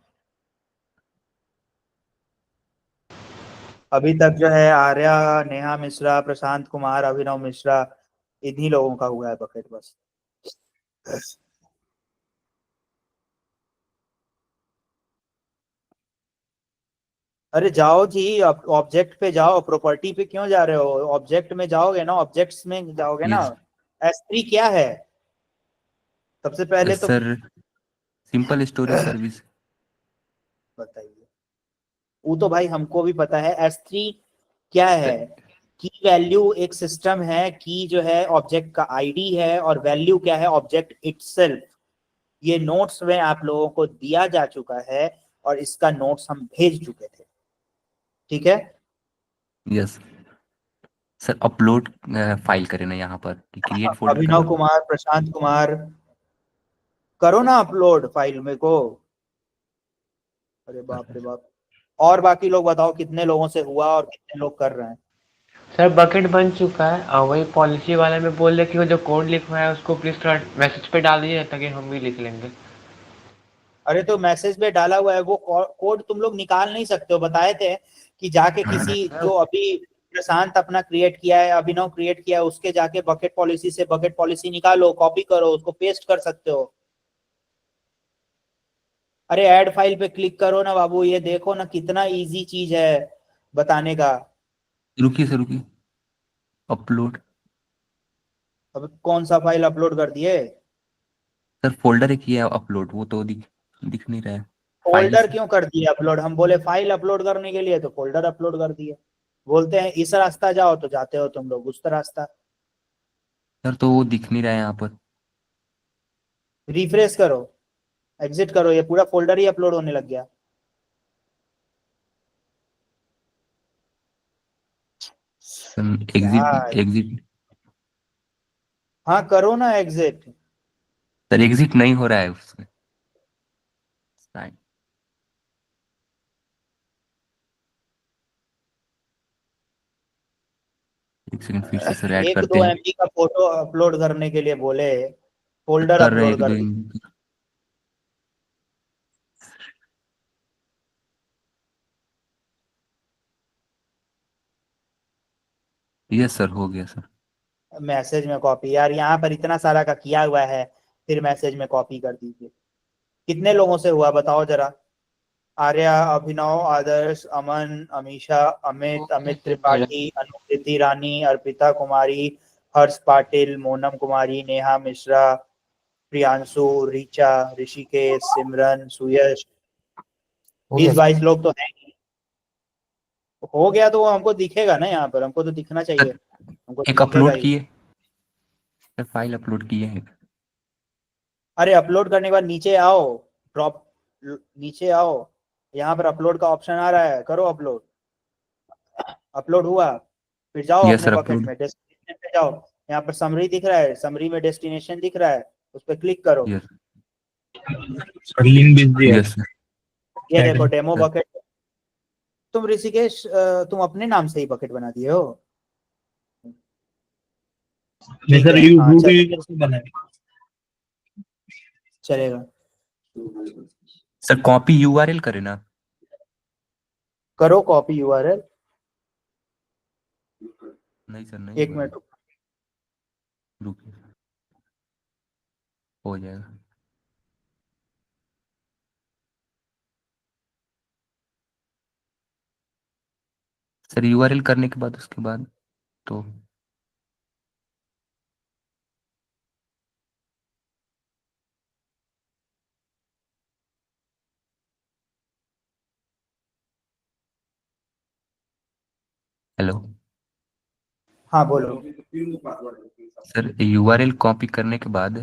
अभी तक जो है आर्या, नेहा मिश्रा, प्रशांत कुमार, अभिनव मिश्रा, इन्हीं लोगों का हुआ है बकेट बस। अरे जाओ जी, ऑब्जेक्ट पे जाओ, प्रॉपर्टी पे क्यों जा रहे हो? ऑब्जेक्ट में जाओगे ना, ऑब्जेक्ट्स में जाओगे ना। यस S3 क्या है सबसे पहले तो सर, सिंपल स्टोरेज सर्विस। बताइए। वो तो भाई हमको भी पता है। S3 क्या है? की वैल्यू एक सिस्टम है, की जो है ऑब्जेक्ट का आईडी है, और वैल्यू क्या है, ऑब्जेक्ट इटसेल्फ। ये नोट्स में आप लोगों को दिया जा चुका है और इसका नोट्स हम भेज चुके थे, ठीक है। यस सर, अपलोड फाइल करें ना यहाँ पर कि क्रिएट फोल्डर अभिनव करना। कुमार, प्रशांत कुमार, करो ना अपलोड फाइल में को। अरे बाप रे बाप। और बाकी लोग बताओ कितने लोगों से हुआ और कितने लोग कर रहे हैं। सर बकेट बन चुका है और वही पॉलिसी वाले में बोल रहे कि वो जो कोड लिखवा है उसको प्लीज थोड़ा मैसेज पे डाल दीजिए ताकि हम भी लिख लेंगे। अरे तो मैसेज में डाला हुआ है वो कोड, तुम लोग निकाल नहीं सकते हो। बताए थे कि जाके किसी, जो अभी प्रशांत अपना क्रिएट किया है, अभिनव क्रिएट किया है, उसके जाके बकेट पॉलिसी से बकेट पॉलिसी निकालो, कॉपी करो, उसको पेस्ट कर सकते हो। अरे ऐड फाइल पे क्लिक करो ना बाबू, ये देखो ना कितना इजी चीज है बताने का। रुकिए सर, रुकिए। अपलोड। अब कौन सा फाइल अपलोड कर दिए? सर फोल्डर एक ही है अपलोड, वो तो दिख नहीं रहा है। Folder files. क्यों कर दिए अपलोड? हम बोले फाइल अपलोड करने के लिए, तो फोल्डर अपलोड कर दिए। बोलते हैं इस रास्ता जाओ तो जाते हो तुम लोग उस रास्ता। सर तो वो दिख नहीं रहा है यहाँ पर। रिफ्रेश करो, एग्जिट करो, ये पूरा फोल्डर ही अपलोड होने लग गया। क्या? Exit exit. हाँ करो ना एग्जिट। सर एग्जिट नहीं हो रहा है उसमें। साइन। एक सेकंड फिर से सर ऐड एक करते दो हैं। MB का फोटो अपलोड करने के लिए बोले, फोल्डर कर रहे हैं अपलोड एक दो कर दिए। MB। यस सर, हो गया सर। मैसेज में कॉपी, यार यहाँ पर इतना सारा का किया हुआ है, फिर मैसेज में कॉपी कर दीजिए। कितने लोगों से हुआ बताओ जरा। आर्या, अभिनव, आदर्श, अमन, अमीशा, अमित, ओके अमित सर मेरा। त्रिपाठी, अनुकृति रानी, अर्पिता कुमारी, हर्ष पाटिल, मोनम कुमारी, नेहा मिश्रा, प्रियांशु, ऋचा, ऋषिकेश, सिमरन, सुयश। हो गया 20-22 लोग तो हैं ही। हो गया तो वो हमको दिखेगा ना, यहाँ पर हमको तो दिखना चाहिए, सर हमको तो एक दिखेगा अपलोड ही। किए। सर फाइल अपलोड किए हैं। अरे अपलोड करने के बाद नीचे आओ, ड्रॉप, नीचे आओ, यहाँ पर अपलोड का ऑप्शन आ रहा है, करो अपलोड। अपलोड हुआ, फिर जाओ यस अपने सर, बकेट अपलोड। में, डेस्टिनेशन पे जाओ। यहाँ पर समरी दिख रहा है, समरी में डेस्टिनेशन दिख रहा है, उस पर क्लिक करो। यस। सर लिंक भेज दिया यस सर। ये चैट देखो में। Demo sir bucket. तुम ऋषिकेश, तुम अपने नाम से ही बकेट बना दिए हो? नहीं ठीक सर, है, यू हाँ रूट चल, यूजर से बना है। चलेगा। सर कॉपी URL करें ना। करो कॉपी URL। नहीं सर, नहीं एक हुआ है। मिनट। रुकिए, हो जाएगा। सर URL करने के बाद उसके बाद तो हेलो। हाँ बोलो। सर URL कॉपी करने के बाद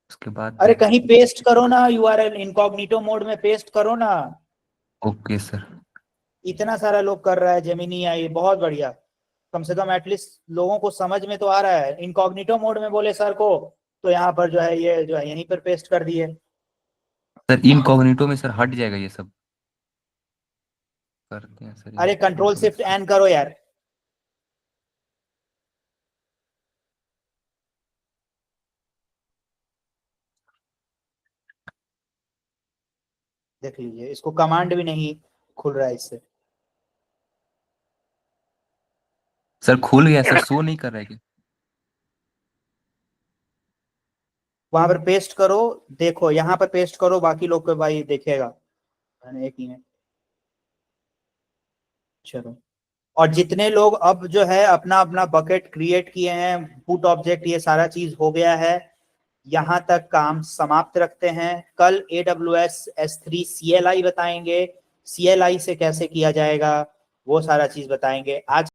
उसके बाद। अरे कहीं पेस्ट करो ना URL, इनकॉग्निटो मोड में पेस्ट करो ना। Okay sir. इतना सारा लोग कर रहा है, जेमिनी आई, बहुत बढ़िया। कम से कम एटलीस्ट लोगों को समझ में तो आ रहा है। इनकॉग्निटो मोड में बोले सर को, तो यहाँ पर जो है ये जो है यहीं पर पेस्ट कर दिए। सर इनकॉग्निटो में सर हट जाएगा ये सब, करते हैं सर। अरे कंट्रोल शिफ्ट एन करो यार। देख लीजिए, इसको कमांड भी नहीं खुल रहा है इससे। सर खुल गया सर, शो नहीं कर रहा है क्या? वहां पर पेस्ट करो, देखो यहाँ पर पेस्ट करो, बाकी लोग को भाई देखेगा। मैंने एक मिनट, चलो। और जितने लोग अब जो है अपना अपना बकेट क्रिएट किए हैं, पुट ऑब्जेक्ट, ये सारा चीज हो गया है, यहाँ तक काम समाप्त रखते हैं। कल AWS S3 CLI बताएंगे, CLI से कैसे किया जाएगा वो सारा चीज बताएंगे। आज